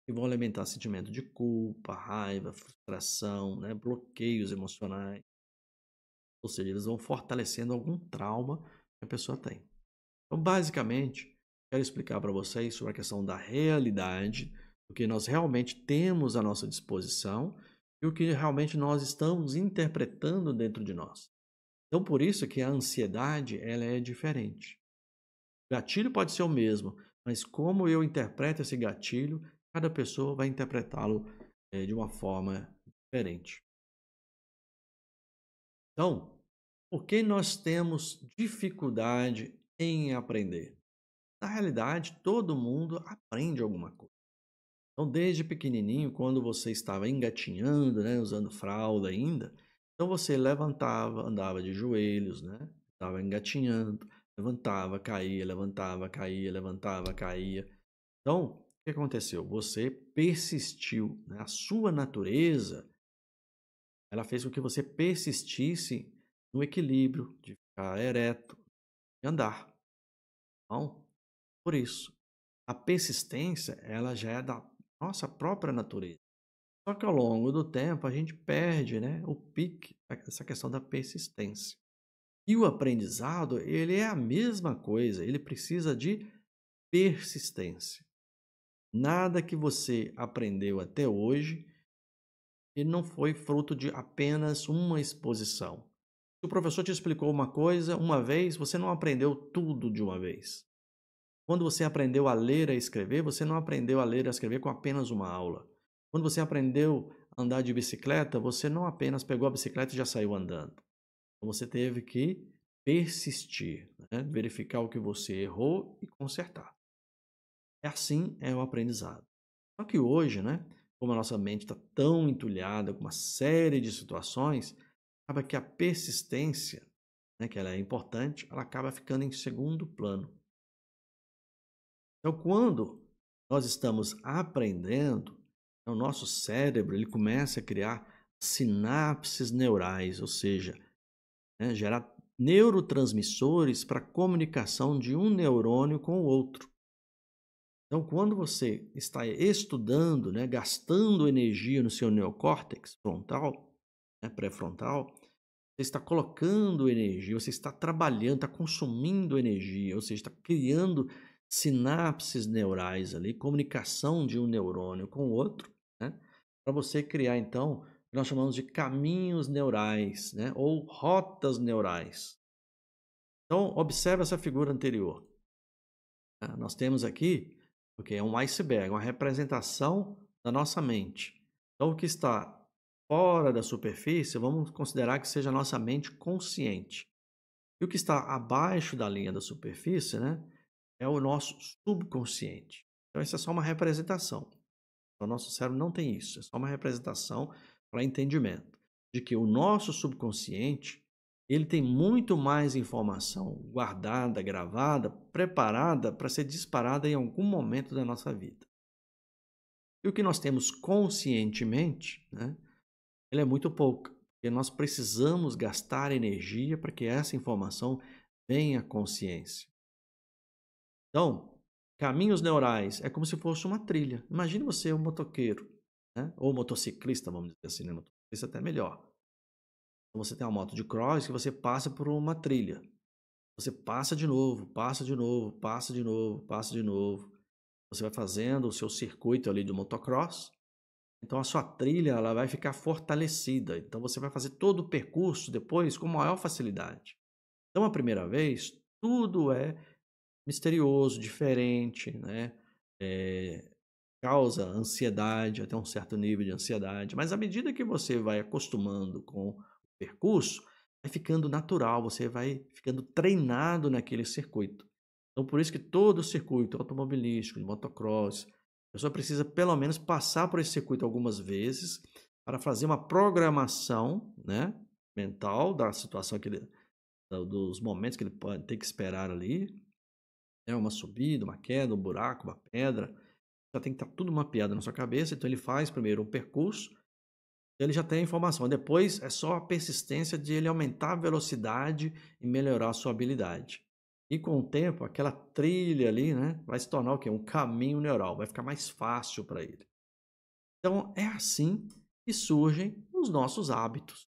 S3: que vão alimentar sentimento de culpa, raiva, frustração, né, bloqueios emocionais. Ou seja, eles vão fortalecendo algum trauma que a pessoa tem. Então, basicamente, quero explicar para vocês sobre a questão da realidade, o que nós realmente temos à nossa disposição e o que realmente nós estamos interpretando dentro de nós. Então, por isso que a ansiedade ela é diferente. O gatilho pode ser o mesmo, mas como eu interpreto esse gatilho, cada pessoa vai interpretá-lo de uma forma diferente. Então, por que nós temos dificuldade em aprender? Na realidade, todo mundo aprende alguma coisa. Então, desde pequenininho, quando você estava engatinhando, né, usando fralda ainda, então você levantava, andava de joelhos, né, estava engatinhando, levantava, caía, levantava, caía, levantava, caía. Então, o que aconteceu? Você persistiu, né? A sua natureza, ela fez com que você persistisse no equilíbrio, de ficar ereto e andar. Então, por isso, a persistência, ela já é da nossa própria natureza. Só que ao longo do tempo a gente perde, né, o pique dessa questão da persistência. E o aprendizado, ele é a mesma coisa, ele precisa de persistência. Nada que você aprendeu até hoje, ele não foi fruto de apenas uma exposição. Se o professor te explicou uma coisa uma vez, você não aprendeu tudo de uma vez. Quando você aprendeu a ler e a escrever, você não aprendeu a ler e a escrever com apenas uma aula. Quando você aprendeu a andar de bicicleta, você não apenas pegou a bicicleta e já saiu andando. Você teve que persistir, né? Verificar o que você errou e consertar. É assim é o aprendizado. Só que hoje, né, como a nossa mente está tão entulhada com uma série de situações, acaba que a persistência, né, que ela é importante, ela acaba ficando em segundo plano. Então, quando nós estamos aprendendo, o nosso cérebro ele começa a criar sinapses neurais, ou seja, né, gerar neurotransmissores para a comunicação de um neurônio com o outro. Então, quando você está estudando, né, gastando energia no seu neocórtex frontal, né, pré-frontal, você está colocando energia, você está trabalhando, está consumindo energia, ou seja, está criando sinapses neurais ali, comunicação de um neurônio com o outro, né, para você criar, então, o que nós chamamos de caminhos neurais, né, ou rotas neurais. Então, observe essa figura anterior. Nós temos aqui, porque é um iceberg, uma representação da nossa mente. Então, o que está fora da superfície, vamos considerar que seja a nossa mente consciente. E o que está abaixo da linha da superfície, né, é o nosso subconsciente. Então, isso é só uma representação. Então, o nosso cérebro não tem isso, é só uma representação para entendimento de que o nosso subconsciente ele tem muito mais informação guardada, gravada, preparada para ser disparada em algum momento da nossa vida. E o que nós temos conscientemente, né, ele é muito pouco, porque nós precisamos gastar energia para que essa informação venha à consciência. Então, caminhos neurais é como se fosse uma trilha. Imagine você um motoqueiro, né, ou motociclista, vamos dizer assim, né? Motociclista é até melhor. Então, você tem uma moto de cross que você passa por uma trilha. Você passa de novo, passa de novo, passa de novo, passa de novo. Você vai fazendo o seu circuito ali do motocross. Então a sua trilha ela vai ficar fortalecida. Então você vai fazer todo o percurso depois com maior facilidade. Então a primeira vez tudo é misterioso, diferente, né? Causa ansiedade, até um certo nível de ansiedade. Mas à medida que você vai acostumando com o percurso, vai ficando natural, você vai ficando treinado naquele circuito. Então, por isso que todo circuito automobilístico, de motocross, a pessoa precisa pelo menos passar por esse circuito algumas vezes para fazer uma programação, né, mental da situação que ele, dos momentos que ele pode ter que esperar ali. É uma subida, uma queda, um buraco, uma pedra. Já tem que estar tudo mapeado na sua cabeça. Então, ele faz primeiro um percurso, ele já tem a informação. Depois, é só a persistência de ele aumentar a velocidade e melhorar a sua habilidade. E com o tempo, aquela trilha ali, né, vai se tornar o quê? Um caminho neural. Vai ficar mais fácil para ele. Então, é assim que surgem os nossos hábitos.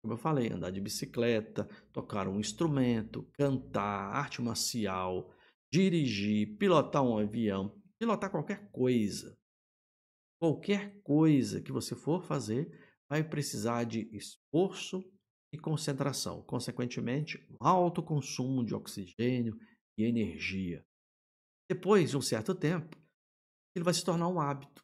S3: Como eu falei, andar de bicicleta, tocar um instrumento, cantar, arte marcial, dirigir, pilotar um avião, pilotar qualquer coisa. Qualquer coisa que você for fazer vai precisar de esforço e concentração. Consequentemente, um alto consumo de oxigênio e energia. Depois de um certo tempo, ele vai se tornar um hábito.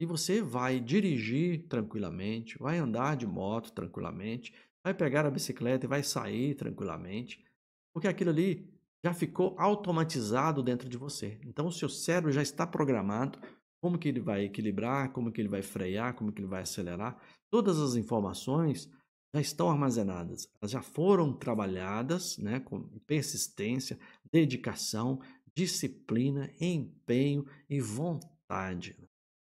S3: E você vai dirigir tranquilamente, vai andar de moto tranquilamente, vai pegar a bicicleta e vai sair tranquilamente, porque aquilo ali já ficou automatizado dentro de você. Então o seu cérebro já está programado como que ele vai equilibrar, como que ele vai frear, como que ele vai acelerar. Todas as informações já estão armazenadas, elas já foram trabalhadas, né, com persistência, dedicação, disciplina, empenho e vontade.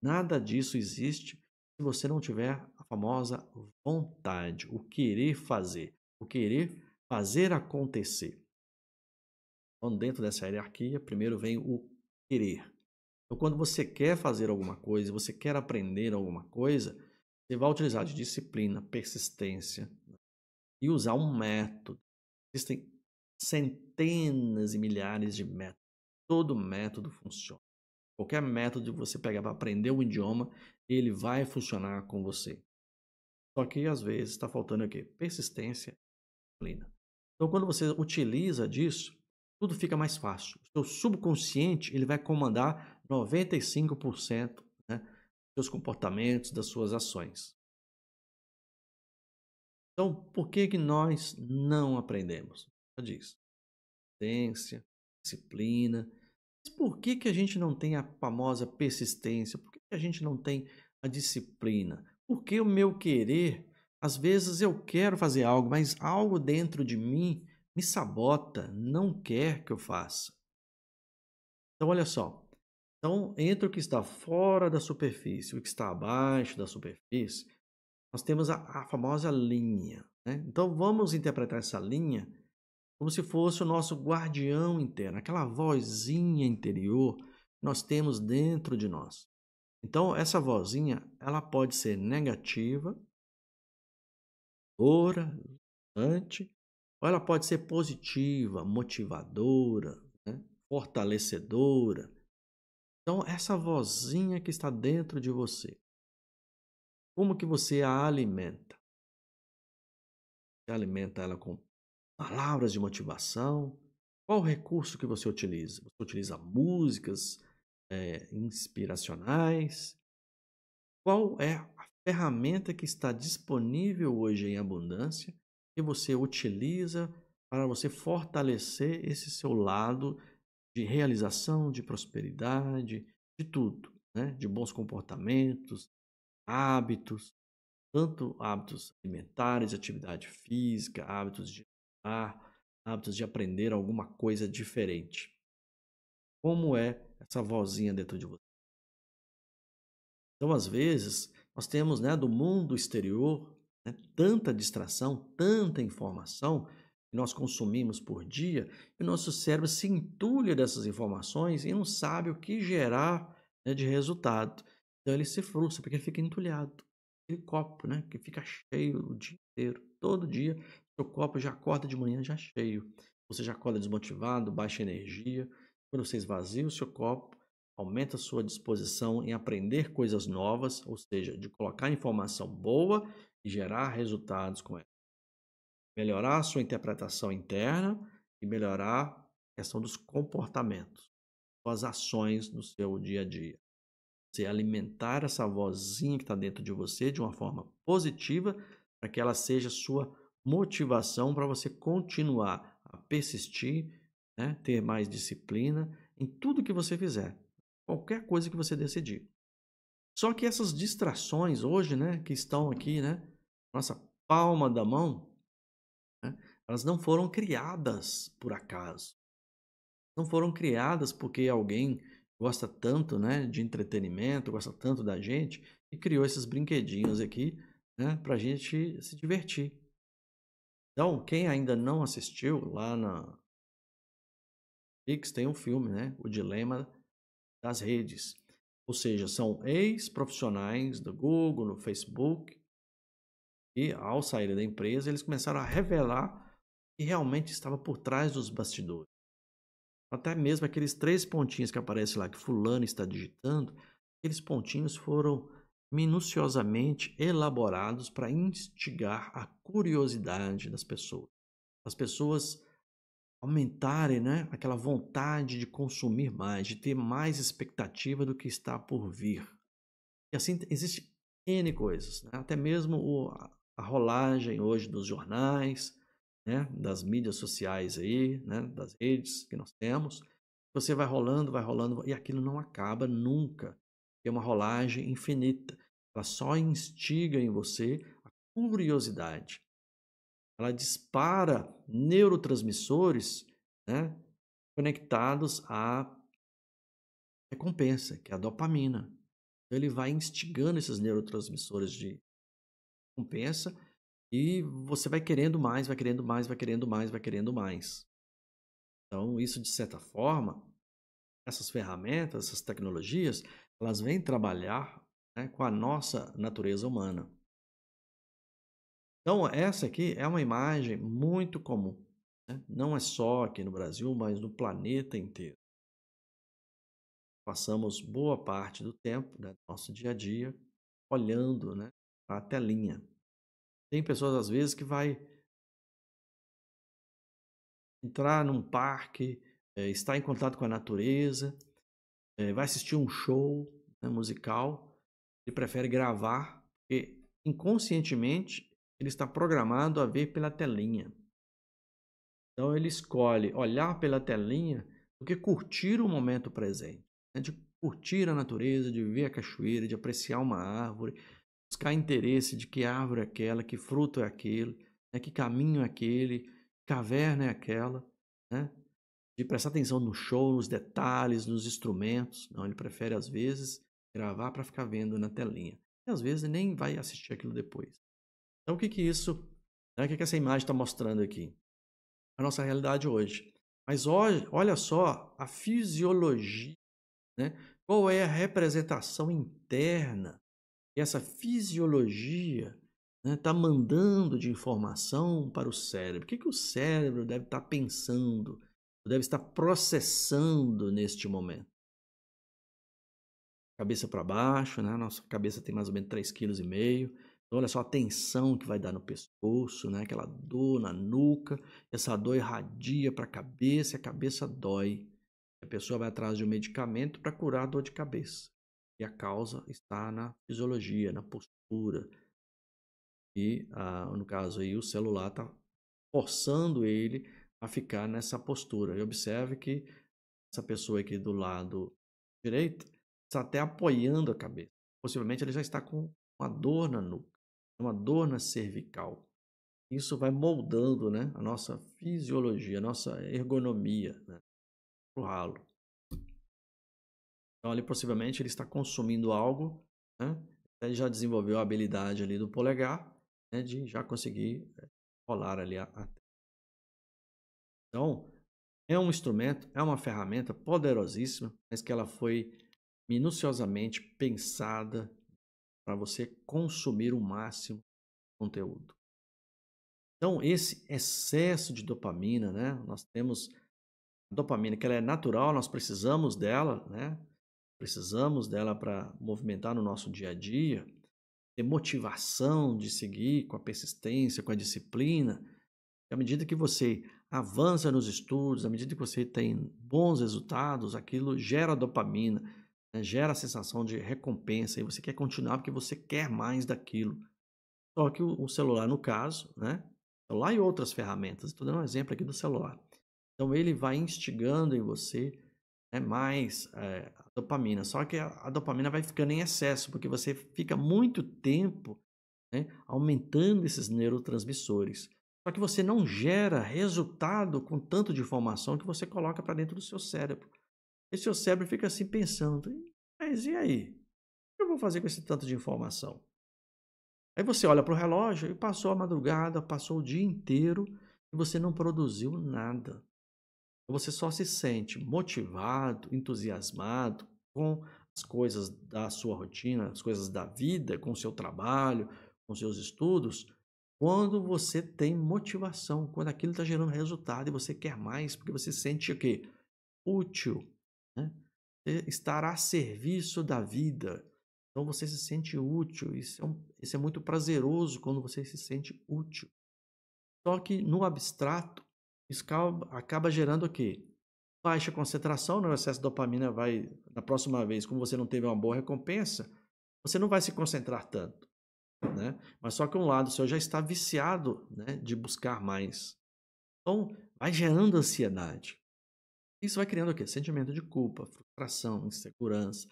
S3: Nada disso existe se você não tiver a famosa vontade, o querer fazer acontecer. Então, dentro dessa hierarquia, primeiro vem o querer. Então, quando você quer fazer alguma coisa, você quer aprender alguma coisa, você vai utilizar de disciplina, persistência e usar um método. Existem centenas e milhares de métodos. Todo método funciona. Qualquer método que você pegar para aprender um idioma, ele vai funcionar com você. Só que às vezes está faltando aqui persistência e disciplina. Então, quando você utiliza disso, tudo fica mais fácil. O seu subconsciente ele vai comandar 95%, né, dos seus comportamentos, das suas ações. Então, por que nós não aprendemos? Eu disse, persistência, disciplina. Mas por que a gente não tem a famosa persistência? Por que a gente não tem a disciplina? Porque o meu querer, às vezes eu quero fazer algo, mas algo dentro de mim me sabota, não quer que eu faça. Então, olha só. Então, entre o que está fora da superfície e o que está abaixo da superfície, nós temos a famosa linha. Né? Então, vamos interpretar essa linha como se fosse o nosso guardião interno, aquela vozinha interior que nós temos dentro de nós. Então, essa vozinha, ela pode ser negativa, orante, ou ela pode ser positiva, motivadora, né? Fortalecedora. Então, essa vozinha que está dentro de você, como que você a alimenta? Você alimenta ela com palavras de motivação? Qual o recurso que você utiliza? Você utiliza músicas inspiracionais? Qual é a ferramenta que está disponível hoje em abundância que você utiliza para você fortalecer esse seu lado de realização, de prosperidade, de tudo, né? De bons comportamentos, hábitos, tanto hábitos alimentares, atividade física, hábitos de estudar, hábitos de aprender alguma coisa diferente. Como é essa vozinha dentro de você? Então, às vezes, nós temos, né, do mundo exterior, né, tanta distração, tanta informação que nós consumimos por dia, que o nosso cérebro se entulha dessas informações e não sabe o que gerar, né, de resultado. Então, ele se frustra porque ele fica entulhado. Aquele copo, né, que fica cheio o dia inteiro, todo dia, seu copo já acorda de manhã já cheio. Você já acorda desmotivado, baixa energia. Quando você esvazia o seu copo, aumenta a sua disposição em aprender coisas novas, ou seja, de colocar informação boa e gerar resultados com ela. Melhorar a sua interpretação interna e melhorar a questão dos comportamentos, suas ações no seu dia a dia. Você alimentar essa vozinha que está dentro de você de uma forma positiva para que ela seja sua motivação para você continuar a persistir, né? Ter mais disciplina em tudo que você fizer. Qualquer coisa que você decidir. Só que essas distrações hoje, né, que estão aqui, né, nossa palma da mão, né, elas não foram criadas por acaso. Não foram criadas porque alguém gosta tanto, né, de entretenimento, gosta tanto da gente e criou esses brinquedinhos aqui, né, para a gente se divertir. Então, quem ainda não assistiu, lá na Netflix tem um filme, né, O Dilema das Redes. Ou seja, são ex-profissionais do Google, no Facebook, e ao saírem da empresa, eles começaram a revelar o que realmente estava por trás dos bastidores. Até mesmo aqueles 3 pontinhos que aparecem lá que fulano está digitando, aqueles pontinhos foram minuciosamente elaborados para instigar a curiosidade das pessoas. As pessoas aumentarem, né, aquela vontade de consumir mais, de ter mais expectativa do que está por vir. E assim existe N coisas, né? Até mesmo a rolagem hoje dos jornais, né? Das mídias sociais aí, né? Das redes que nós temos. Você vai rolando e aquilo não acaba nunca. É uma rolagem infinita. Ela só instiga em você a curiosidade. Ela dispara neurotransmissores, né? Conectados à recompensa, que é a dopamina. Então, ele vai instigando esses neurotransmissores de recompensa e você vai querendo mais, vai querendo mais, vai querendo mais, vai querendo mais. Então, isso de certa forma, essas ferramentas, essas tecnologias, elas vêm trabalhar, né, com a nossa natureza humana. Então, essa aqui é uma imagem muito comum, né? Não é só aqui no Brasil, mas no planeta inteiro. Passamos boa parte do tempo, né, do nosso dia a dia olhando, né, a telinha. Tem pessoas, às vezes, que vai entrar num parque, estar em contato com a natureza, vai assistir um show, né, musical, ele prefere gravar, porque inconscientemente ele está programado a ver pela telinha. Então ele escolhe olhar pela telinha do que curtir o momento presente, né, de curtir a natureza, de ver a cachoeira, de apreciar uma árvore, buscar interesse de que árvore é aquela, que fruto é aquele, né, que caminho é aquele, que caverna é aquela, né? De prestar atenção no show, nos detalhes, nos instrumentos. Não, ele prefere, às vezes, gravar para ficar vendo na telinha. E, às vezes, nem vai assistir aquilo depois. Então, o que que isso, né, o que que essa imagem está mostrando aqui? A nossa realidade hoje. Mas olha só a fisiologia, né? Qual é a representação interna que essa fisiologia está mandando de informação para o cérebro. O que que o cérebro deve estar pensando, deve estar processando neste momento? Cabeça para baixo, né? Nossa cabeça tem mais ou menos 3,5 kg. Então, olha só a tensão que vai dar no pescoço, né? Aquela dor na nuca. Essa dor irradia para e a cabeça dói. A pessoa vai atrás de um medicamento para curar a dor de cabeça. E a causa está na fisiologia, na postura. E, no caso aí, o celular está forçando ele a ficar nessa postura. E observe que essa pessoa aqui do lado direito está até apoiando a cabeça. Possivelmente ele já está com uma dor na nuca, uma dor na cervical. Isso vai moldando, né, a nossa fisiologia, a nossa ergonomia, né, para o ralo. Então ali possivelmente ele está consumindo algo, né, ele já desenvolveu a habilidade ali do polegar, né, de já conseguir rolar ali a. Então, é um instrumento, é uma ferramenta poderosíssima, mas que ela foi minuciosamente pensada para você consumir o máximo de conteúdo. Então, esse excesso de dopamina, né? Nós temos a dopamina que ela é natural, nós precisamos dela, né? Precisamos dela para movimentar no nosso dia a dia, ter motivação de seguir com a persistência, com a disciplina. À medida que você avança nos estudos, à medida que você tem bons resultados, aquilo gera dopamina, né? Gera a sensação de recompensa e você quer continuar porque você quer mais daquilo. Só que o celular, no caso, né? Celular e outras ferramentas, estou dando um exemplo aqui do celular. Então ele vai instigando em você, né, mais a dopamina. Só que a dopamina vai ficando em excesso, porque você fica muito tempo, né, aumentando esses neurotransmissores. Só que você não gera resultado com tanto de informação que você coloca para dentro do seu cérebro. E seu cérebro fica assim pensando, mas e aí? O que eu vou fazer com esse tanto de informação? Aí você olha para o relógio e passou a madrugada, passou o dia inteiro e você não produziu nada. Você só se sente motivado, entusiasmado com as coisas da sua rotina, as coisas da vida, com o seu trabalho, com seus estudos, quando você tem motivação, quando aquilo está gerando resultado e você quer mais, porque você sente o quê? Útil, né? Estar a serviço da vida. Então você se sente útil. Isso é muito prazeroso quando você se sente útil. Só que no abstrato, isso acaba gerando o quê? Baixa concentração, né? O excesso de dopamina vai, na próxima vez, como você não teve uma boa recompensa, você não vai se concentrar tanto, né? Mas só que um lado seu já está viciado, né, de buscar mais. Então, vai gerando ansiedade. Isso vai criando o quê? Sentimento de culpa, frustração, insegurança,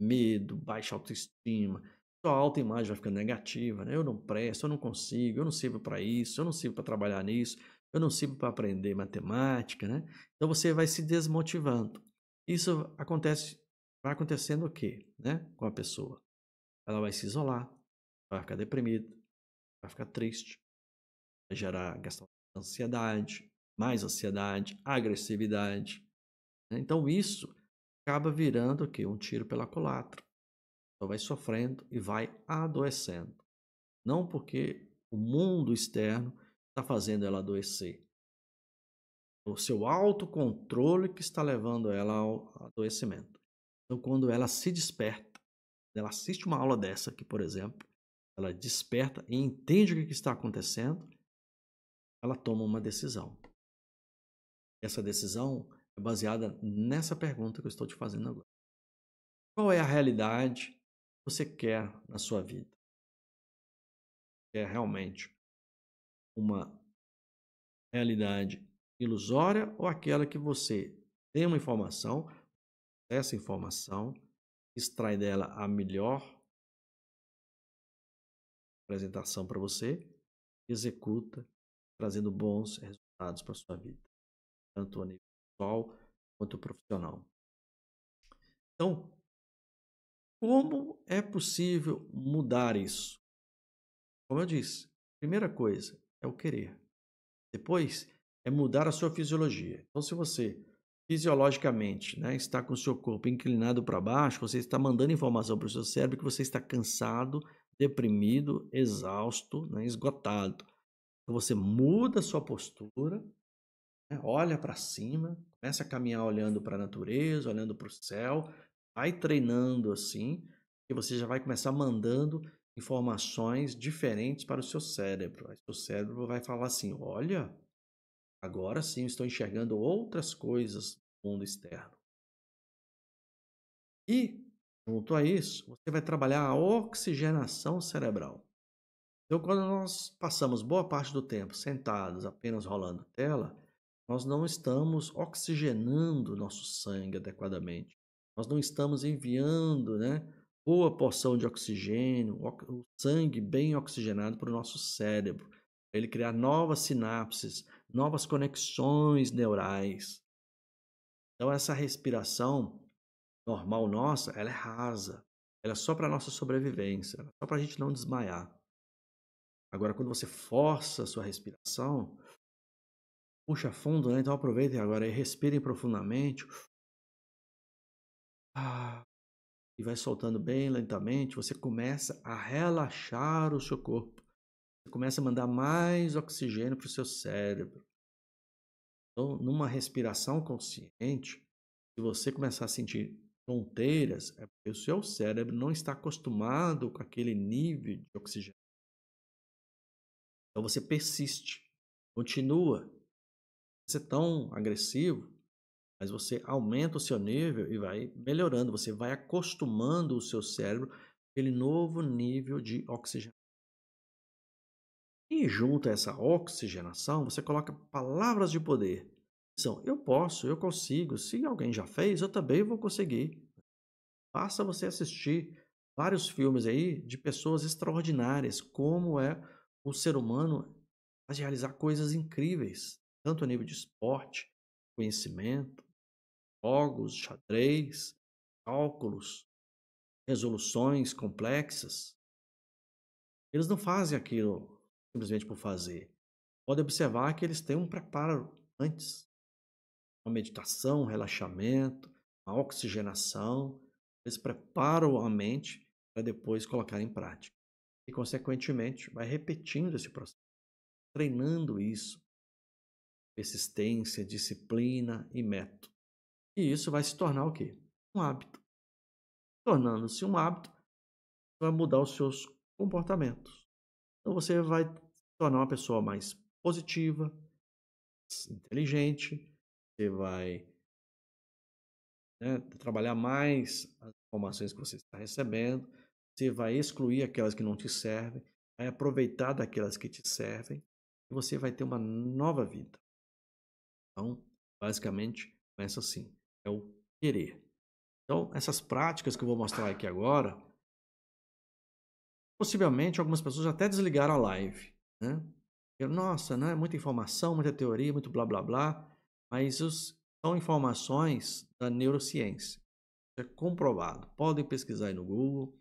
S3: medo, baixa autoestima. Sua autoimagem vai ficando negativa, né? Eu não presto, eu não consigo, eu não sirvo para isso, eu não sirvo para trabalhar nisso, eu não sirvo para aprender matemática, né? Então você vai se desmotivando. Isso vai acontecendo o quê, né, com a pessoa? Ela vai se isolar, vai ficar deprimida, vai ficar triste, vai gerar questão de ansiedade, mais ansiedade, agressividade, né? Então isso acaba virando o quê? Um tiro pela culatra. Só vai sofrendo e vai adoecendo. Não porque o mundo externo está fazendo ela adoecer. O seu autocontrole que está levando ela ao adoecimento. Então, quando ela se desperta, ela assiste uma aula dessa aqui, por exemplo, ela desperta e entende o que está acontecendo, ela toma uma decisão. Essa decisão é baseada nessa pergunta que eu estou te fazendo agora. Qual é a realidade que você quer na sua vida? Quer realmente uma realidade ilusória ou aquela que você tem uma informação, essa informação, extrai dela a melhor apresentação para você, executa, trazendo bons resultados para a sua vida, tanto a nível pessoal quanto profissional. Então, como é possível mudar isso? Como eu disse, primeira coisa é o querer. Depois é mudar a sua fisiologia. Então, se você fisiologicamente, né, está com o seu corpo inclinado para baixo, você está mandando informação para o seu cérebro que você está cansado, deprimido, exausto, né, esgotado. Então, você muda a sua postura, né, olha para cima, começa a caminhar olhando para a natureza, olhando para o céu, vai treinando assim, e você já vai começar mandando informações diferentes para o seu cérebro. Aí o seu cérebro vai falar assim: olha, agora sim estou enxergando outras coisas do mundo externo. E, junto a isso, você vai trabalhar a oxigenação cerebral. Então, quando nós passamos boa parte do tempo sentados, apenas rolando tela, nós não estamos oxigenando nosso sangue adequadamente. Nós não estamos enviando, né, boa porção de oxigênio, o sangue bem oxigenado para o nosso cérebro, para ele criar novas sinapses, novas conexões neurais. Então, essa respiração normal nossa, ela é rasa. Ela é só para a nossa sobrevivência, só para a gente não desmaiar. Agora, quando você força a sua respiração, puxa fundo, né? Então aproveitem agora e respirem profundamente. E vai soltando bem lentamente. Você começa a relaxar o seu corpo. Você começa a mandar mais oxigênio para o seu cérebro. Então, numa respiração consciente, se você começar a sentir tonteiras, é porque o seu cérebro não está acostumado com aquele nível de oxigênio. Então você persiste, continua. Você é tão agressivo, mas você aumenta o seu nível e vai melhorando. Você vai acostumando o seu cérebro com aquele novo nível de oxigênio. E junto a essa oxigenação, você coloca palavras de poder. São: eu posso, eu consigo. Se alguém já fez, eu também vou conseguir. Basta você assistir vários filmes aí de pessoas extraordinárias, como é o ser humano a realizar coisas incríveis, tanto a nível de esporte, conhecimento, jogos, xadrez, cálculos, resoluções complexas. Eles não fazem aquilo simplesmente por fazer. Pode observar que eles têm um preparo antes. Uma meditação, um relaxamento, uma oxigenação. Eles preparam a mente para depois colocar em prática. E, consequentemente, vai repetindo esse processo, treinando isso. Persistência, disciplina e método. E isso vai se tornar o quê? Um hábito. Tornando-se um hábito, vai mudar os seus comportamentos. Então você vai se tornar uma pessoa mais positiva, inteligente, você vai, né, trabalhar mais as informações que você está recebendo, você vai excluir aquelas que não te servem, vai aproveitar daquelas que te servem e você vai ter uma nova vida. Então, basicamente, começa assim, é o querer. Então, essas práticas que eu vou mostrar aqui agora, possivelmente algumas pessoas até desligaram a live, né? Nossa, né? Muita informação, muita teoria, muito blá blá blá, mas são informações da neurociência. É comprovado. Podem pesquisar aí no Google.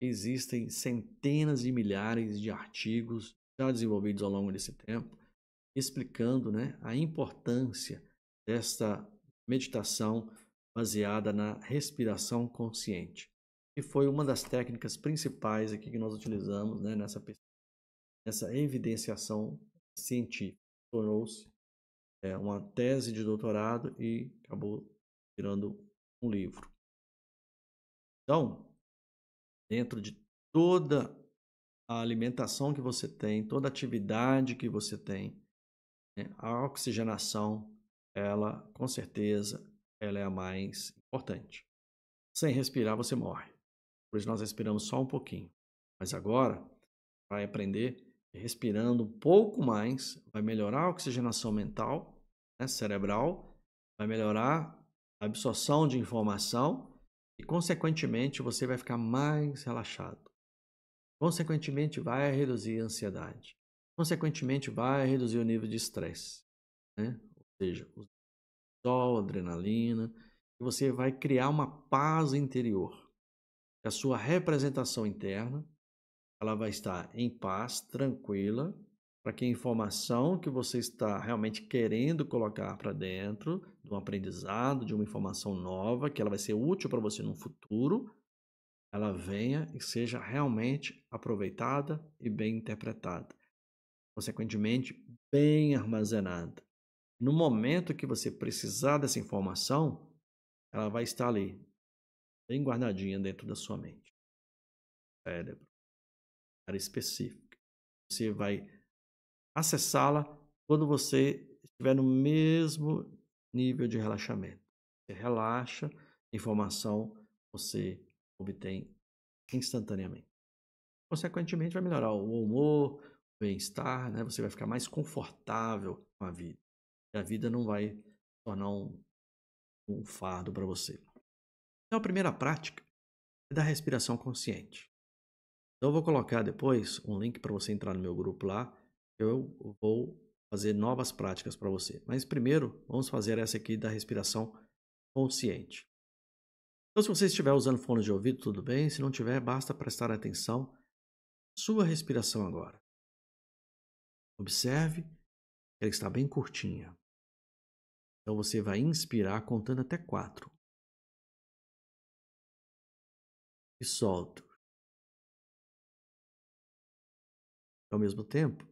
S3: Existem centenas de milhares de artigos já desenvolvidos ao longo desse tempo explicando, né, a importância desta meditação baseada na respiração consciente, que foi uma das técnicas principais aqui que nós utilizamos, né, nessa evidenciação científica. Tornou-se uma tese de doutorado e acabou virando um livro. Então, dentro de toda a alimentação que você tem, toda a atividade que você tem, né, a oxigenação, ela, com certeza, ela é a mais importante. Sem respirar, você morre. Por isso nós respiramos só um pouquinho. Mas agora, vai aprender respirando um pouco mais, vai melhorar a oxigenação mental, né, cerebral, vai melhorar a absorção de informação e, consequentemente, você vai ficar mais relaxado. Consequentemente, vai reduzir a ansiedade. Consequentemente, vai reduzir o nível de estresse, né? Ou seja, o cortisol, adrenalina, e você vai criar uma paz interior. A sua representação interna, ela vai estar em paz, tranquila, para que a informação que você está realmente querendo colocar para dentro, de um aprendizado, de uma informação nova, que ela vai ser útil para você no futuro, ela venha e seja realmente aproveitada e bem interpretada. Consequentemente, bem armazenada. No momento que você precisar dessa informação, ela vai estar ali, bem guardadinha dentro da sua mente. Cérebro. Área específica. Você vai acessá-la quando você estiver no mesmo nível de relaxamento. Você relaxa, informação você obtém instantaneamente. Consequentemente, vai melhorar o humor, o bem-estar, né? Você vai ficar mais confortável com a vida. E a vida não vai tornar um fardo para você. Então, a primeira prática é da respiração consciente. Então, eu vou colocar depois um link para você entrar no meu grupo lá. Eu vou fazer novas práticas para você. Mas primeiro, vamos fazer essa aqui da respiração consciente. Então, se você estiver usando fone de ouvido, tudo bem. Se não tiver, basta prestar atenção à sua respiração agora. Observe que ela está bem curtinha. Então, você vai inspirar contando até 4. E solta. Ao mesmo tempo,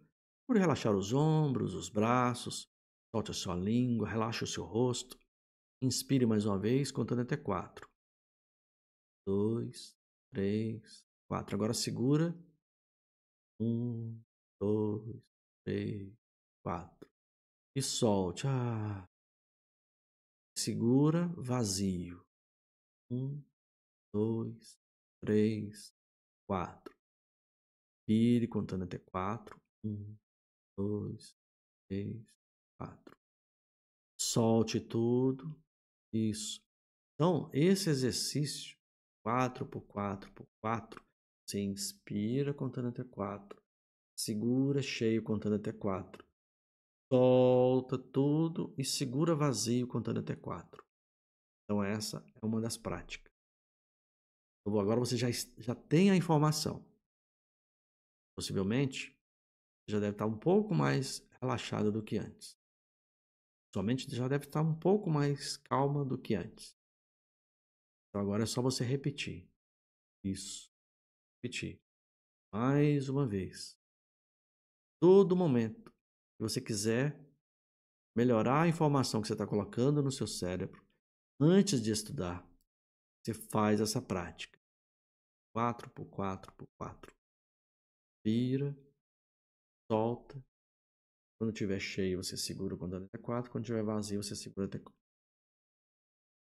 S3: por relaxar os ombros, os braços, solte a sua língua, relaxe o seu rosto. Inspire mais uma vez, contando até 4. 2, 3, 4. Agora segura. 1, 2, 3, 4. E solte. Segura, vazio. 1, 2, 3, 4. Inspire, contando até 4. 1, 2, 3, 4. Solte tudo. Isso. Então, esse exercício, 4 por 4 por 4, você inspira contando até 4. Segura cheio contando até 4. Solta tudo e segura vazio contando até 4. Então, essa é uma das práticas. Então, agora você já tem a informação. Possivelmente, já deve estar um pouco mais relaxado do que antes. Sua mente já deve estar um pouco mais calma do que antes. Então, agora é só você repetir. Isso. Repetir. Mais uma vez. Todo momento que você quiser melhorar a informação que você está colocando no seu cérebro, antes de estudar, você faz essa prática. 4 por 4 por 4. Vira, solta. Quando estiver cheio, você segura contando até 4. Quando estiver vazio, você segura até 4.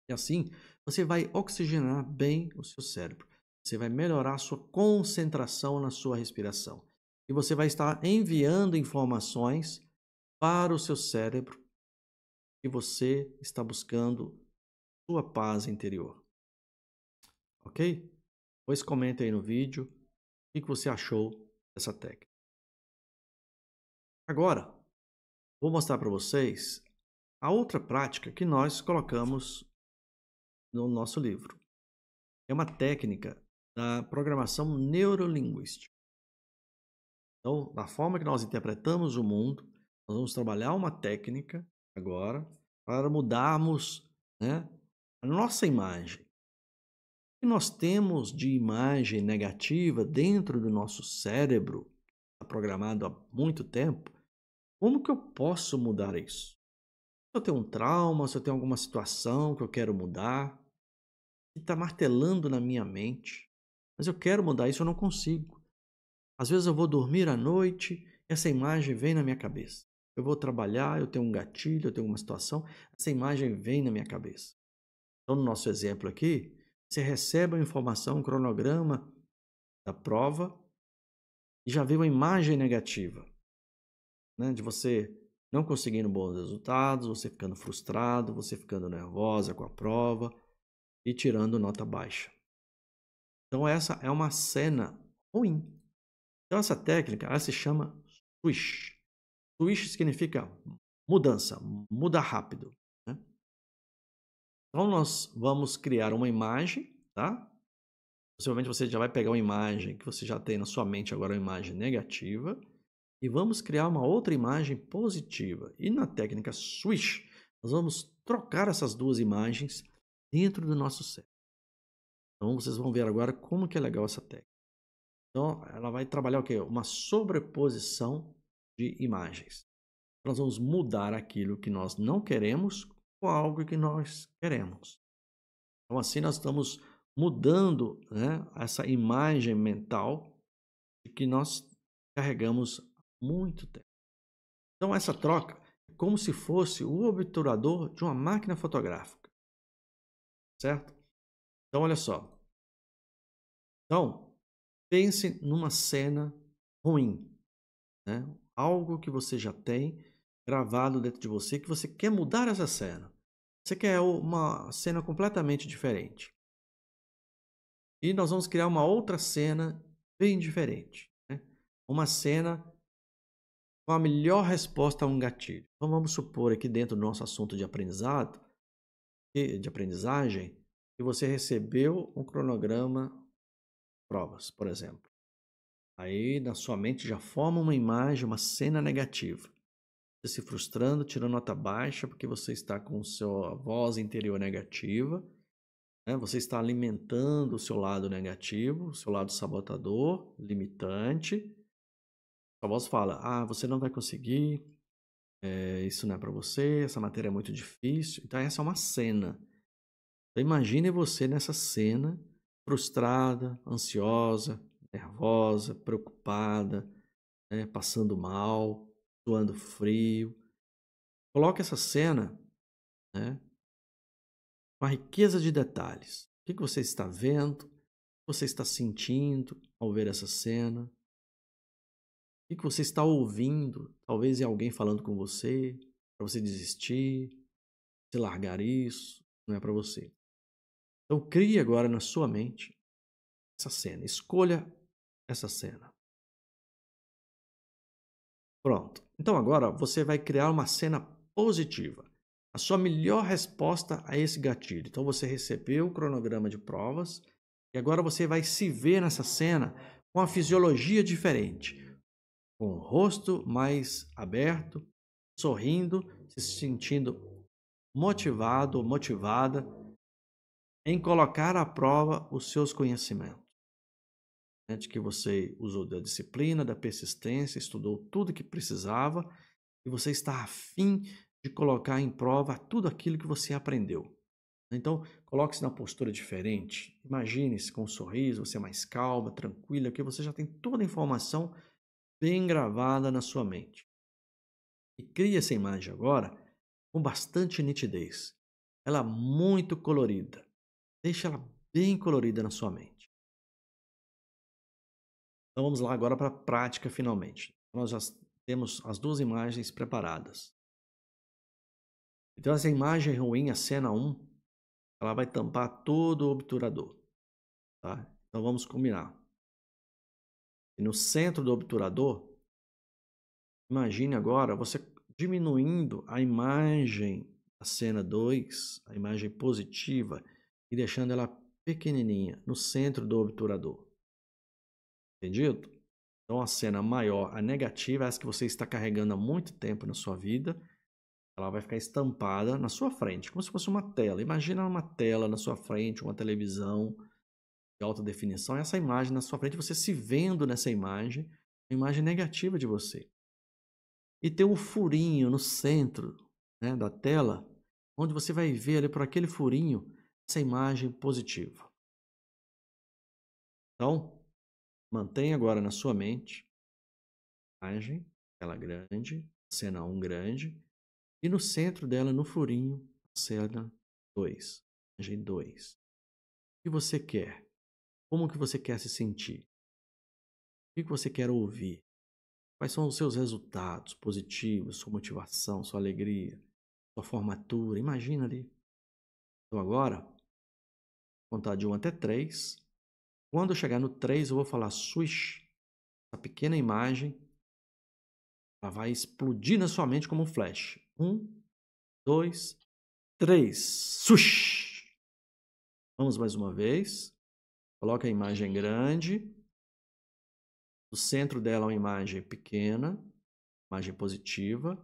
S3: E assim, você vai oxigenar bem o seu cérebro. Você vai melhorar a sua concentração na sua respiração. E você vai estar enviando informações para o seu cérebro que você está buscando sua paz interior. Ok? Pois comenta aí no vídeo o que você achou dessa técnica. Agora, vou mostrar para vocês a outra prática que nós colocamos no nosso livro. É uma técnica da programação neurolinguística. Então, da forma que nós interpretamos o mundo, Nós vamos trabalhar uma técnica agora para mudarmos, né, a nossa imagem. O que nós temos de imagem negativa dentro do nosso cérebro, está programado há muito tempo, como que eu posso mudar isso? Se eu tenho um trauma, se eu tenho alguma situação que eu quero mudar, que está martelando na minha mente, mas eu quero mudar isso, eu não consigo. Às vezes eu vou dormir à noite, essa imagem vem na minha cabeça. Eu vou trabalhar, eu tenho um gatilho, eu tenho uma situação, essa imagem vem na minha cabeça. Então, no nosso exemplo aqui, você recebe a informação, um cronograma da prova e já vê uma imagem negativa, né, de você não conseguindo bons resultados, você ficando frustrado, você ficando nervosa com a prova e tirando nota baixa. Então, essa é uma cena ruim. Então, essa técnica, ela se chama switch. Switch significa mudança, muda rápido, né? Então, nós vamos criar uma imagem, tá? Possivelmente você já vai pegar uma imagem que você já tem na sua mente agora, uma imagem negativa, e vamos criar uma outra imagem positiva. E na técnica switch, nós vamos trocar essas duas imagens dentro do nosso cérebro. Então, vocês vão ver agora como que é legal essa técnica. Então, ela vai trabalhar o quê? Uma sobreposição de imagens. Nós vamos mudar aquilo que nós não queremos com algo que nós queremos. Então, assim, nós estamos mudando, né, essa imagem mental de que nós carregamos há muito tempo. Então, essa troca é como se fosse o obturador de uma máquina fotográfica, certo? Então, olha só. Então, pense numa cena ruim, né? Algo que você já tem gravado dentro de você, que você quer mudar essa cena. Você quer uma cena completamente diferente. E nós vamos criar uma outra cena bem diferente, né? Uma cena com a melhor resposta a um gatilho. Então vamos supor aqui dentro do nosso assunto de aprendizado, de aprendizagem, que você recebeu um cronograma de provas, por exemplo. Aí na sua mente já forma uma imagem, uma cena negativa. Você se frustrando, tirando nota baixa, porque você está com sua voz interior negativa, né? Você está alimentando o seu lado negativo, o seu lado sabotador, limitante. A voz fala, você não vai conseguir, isso não é para você, essa matéria é muito difícil. Então essa é uma cena. Então imagine você nessa cena, frustrada, ansiosa, nervosa, preocupada, né? Passando mal, suando frio. Coloque essa cena, né, com a riqueza de detalhes. O que você está vendo? O que você está sentindo ao ver essa cena? O que você está ouvindo? Talvez é alguém falando com você, para você desistir, se largar isso, não é para você. Então crie agora na sua mente essa cena. Escolha essa cena. Pronto. Então agora você vai criar uma cena positiva. A sua melhor resposta a esse gatilho. Então você recebeu o cronograma de provas e agora você vai se ver nessa cena com a fisiologia diferente, com o rosto mais aberto, sorrindo, se sentindo motivado ou motivada em colocar à prova os seus conhecimentos, né, de que você usou da disciplina, da persistência, estudou tudo que precisava e você está afim de colocar em prova tudo aquilo que você aprendeu. Então, coloque-se na postura diferente. Imagine-se com um sorriso, você é mais calma, tranquila, porque você já tem toda a informação bem gravada na sua mente. E crie essa imagem agora com bastante nitidez. Ela é muito colorida. Deixe ela bem colorida na sua mente. Então vamos lá agora para a prática finalmente. Nós já temos as duas imagens preparadas. Então essa imagem ruim, a cena 1, ela vai tampar todo o obturador, tá? Então vamos combinar. E no centro do obturador, imagine agora você diminuindo a imagem da cena 2, a imagem positiva, e deixando ela pequenininha no centro do obturador. Entendido? Então, a cena maior, a negativa, essa que você está carregando há muito tempo na sua vida, ela vai ficar estampada na sua frente, como se fosse uma tela. Imagina uma tela na sua frente, uma televisão de alta definição, essa imagem na sua frente, você se vendo nessa imagem, uma imagem negativa de você. E tem um furinho no centro, né, da tela, onde você vai ver ali por aquele furinho essa imagem positiva. Então, mantenha agora na sua mente a imagem, ela grande, cena 1 grande, e no centro dela, no furinho, a cena 2, imagem 2. O que você quer? Como que você quer se sentir? O que você quer ouvir? Quais são os seus resultados positivos, sua motivação, sua alegria, sua formatura? Imagina ali. Então agora, vou contar de 1 até 3. Quando eu chegar no 3, eu vou falar swish. Essa pequena imagem, ela vai explodir na sua mente como um flash. 1, 2, 3. Swish! Vamos mais uma vez. Coloque a imagem grande. No centro dela, uma imagem pequena, imagem positiva.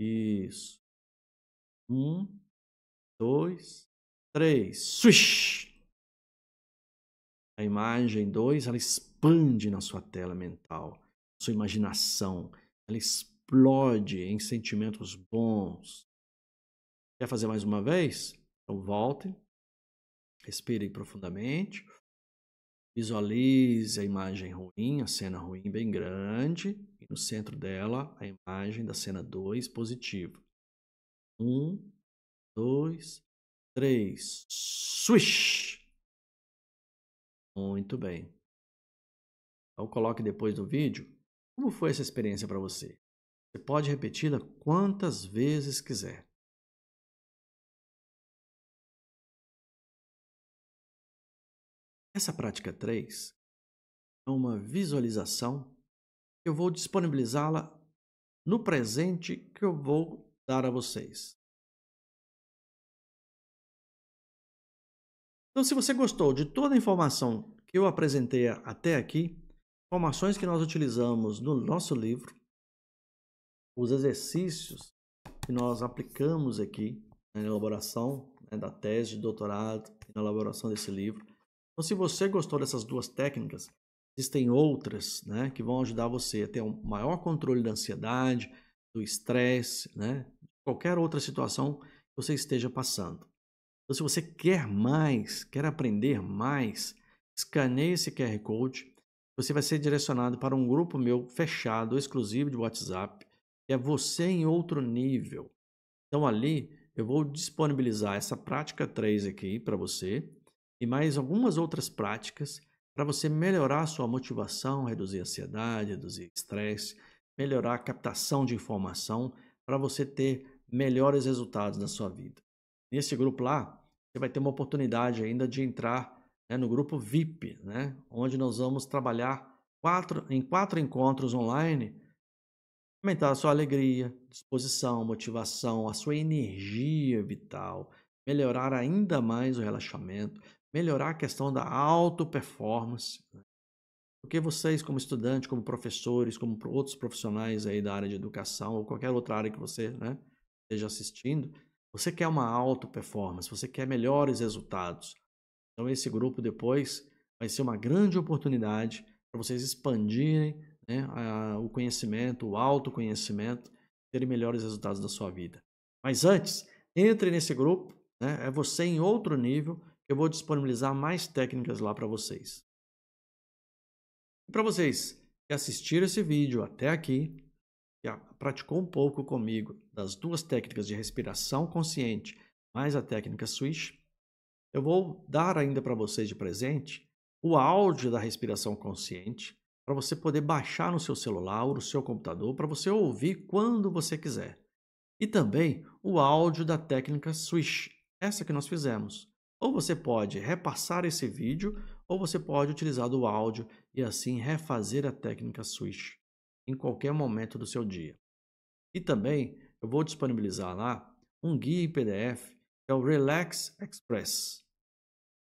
S3: Isso. 1, 2, 3. Swish! A imagem 2, ela expande na sua tela mental, sua imaginação, ela explode em sentimentos bons. Quer fazer mais uma vez? Então volte, respire profundamente, visualize a imagem ruim, a cena ruim bem grande, e no centro dela a imagem da cena 2 positiva. 1, 2, 3. Swish! Muito bem. Então coloque depois do vídeo como foi essa experiência para você. Você pode repeti-la quantas vezes quiser. Essa prática 3 é uma visualização que eu vou disponibilizá-la no presente que eu vou dar a vocês. Então, se você gostou de toda a informação que eu apresentei até aqui, informações que nós utilizamos no nosso livro, os exercícios que nós aplicamos aqui na elaboração, né, da tese de doutorado e na elaboração desse livro. Então, se você gostou dessas duas técnicas, existem outras, né, que vão ajudar você a ter um maior controle da ansiedade, do estresse, né, qualquer outra situação que você esteja passando. Então, se você quer mais, quer aprender mais, escaneie esse QR Code. Você vai ser direcionado para um grupo meu fechado, exclusivo de WhatsApp, que é Você em Outro Nível. Então, ali eu vou disponibilizar essa prática 3 aqui para você e mais algumas outras práticas para você melhorar a sua motivação, reduzir a ansiedade, reduzir o estresse, melhorar a captação de informação para você ter melhores resultados na sua vida. Nesse grupo lá, você vai ter uma oportunidade ainda de entrar, né, no grupo VIP, né, onde nós vamos trabalhar em quatro encontros online, aumentar a sua alegria, disposição, motivação, a sua energia vital, melhorar ainda mais o relaxamento, melhorar a questão da auto-performance, né? Porque vocês, como estudantes, como professores, como outros profissionais aí da área de educação ou qualquer outra área que você, né, esteja assistindo, você quer uma auto-performance, você quer melhores resultados. Então esse grupo depois vai ser uma grande oportunidade para vocês expandirem, né, o conhecimento, o autoconhecimento, terem melhores resultados da sua vida. Mas antes, entre nesse grupo, né, é Você em Outro Nível, que eu vou disponibilizar mais técnicas lá para vocês. E para vocês que assistiram esse vídeo até aqui, que praticou um pouco comigo das duas técnicas de respiração consciente, mais a técnica Swish, eu vou dar ainda para vocês de presente o áudio da respiração consciente, para você poder baixar no seu celular ou no seu computador, para você ouvir quando você quiser. E também o áudio da técnica Swish, essa que nós fizemos. Ou você pode repassar esse vídeo, ou você pode utilizar do áudio e assim refazer a técnica Swish em qualquer momento do seu dia. E também eu vou disponibilizar lá um guia em PDF, que é o Relax Express.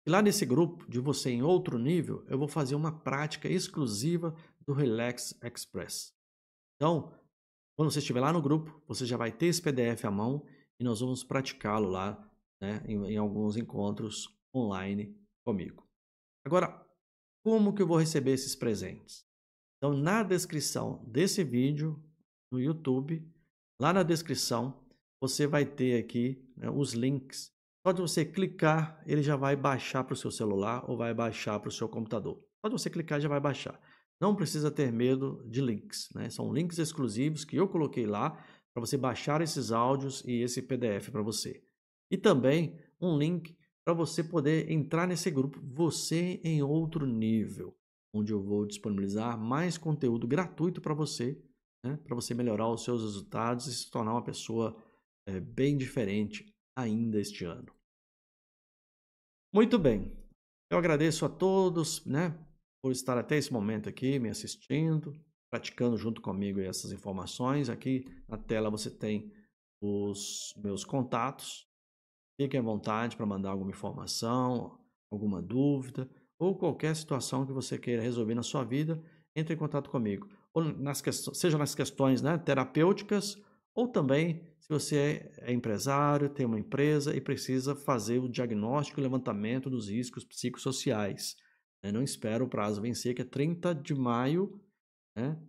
S3: E lá nesse grupo, de você em outro nível, eu vou fazer uma prática exclusiva do Relax Express. Então, quando você estiver lá no grupo, você já vai ter esse PDF à mão e nós vamos praticá-lo lá, né, em alguns encontros online comigo. Agora, como que eu vou receber esses presentes? Então, na descrição desse vídeo no YouTube, lá na descrição, você vai ter aqui, né, os links. Só de você clicar, ele já vai baixar para o seu celular ou vai baixar para o seu computador. Só de você clicar, já vai baixar. Não precisa ter medo de links, né? São links exclusivos que eu coloquei lá para você baixar esses áudios e esse PDF para você. E também um link para você poder entrar nesse grupo, você em outro nível, onde eu vou disponibilizar mais conteúdo gratuito para você, né? Para você melhorar os seus resultados e se tornar uma pessoa bem diferente ainda este ano. Muito bem, eu agradeço a todos, né, por estar até esse momento aqui me assistindo, praticando junto comigo essas informações. Aqui na tela você tem os meus contatos. Fique à vontade para mandar alguma informação, alguma dúvida ou qualquer situação que você queira resolver na sua vida, entre em contato comigo. Ou seja nas questões, né, terapêuticas, ou também se você é empresário, tem uma empresa e precisa fazer o diagnóstico e levantamento dos riscos psicossociais. Não espera o prazo vencer, que é 30 de maio, né,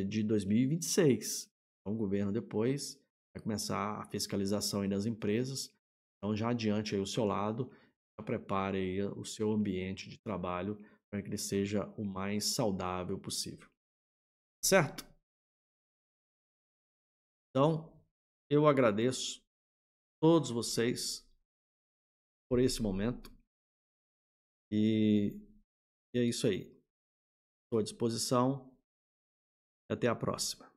S3: de 2026. Então, o governo depois vai começar a fiscalização aí das empresas. Então, já adiante aí o seu lado, já prepare aí o seu ambiente de trabalho para que ele seja o mais saudável possível. Certo? Então, eu agradeço todos vocês por esse momento e é isso aí. Estou à disposição. Até a próxima.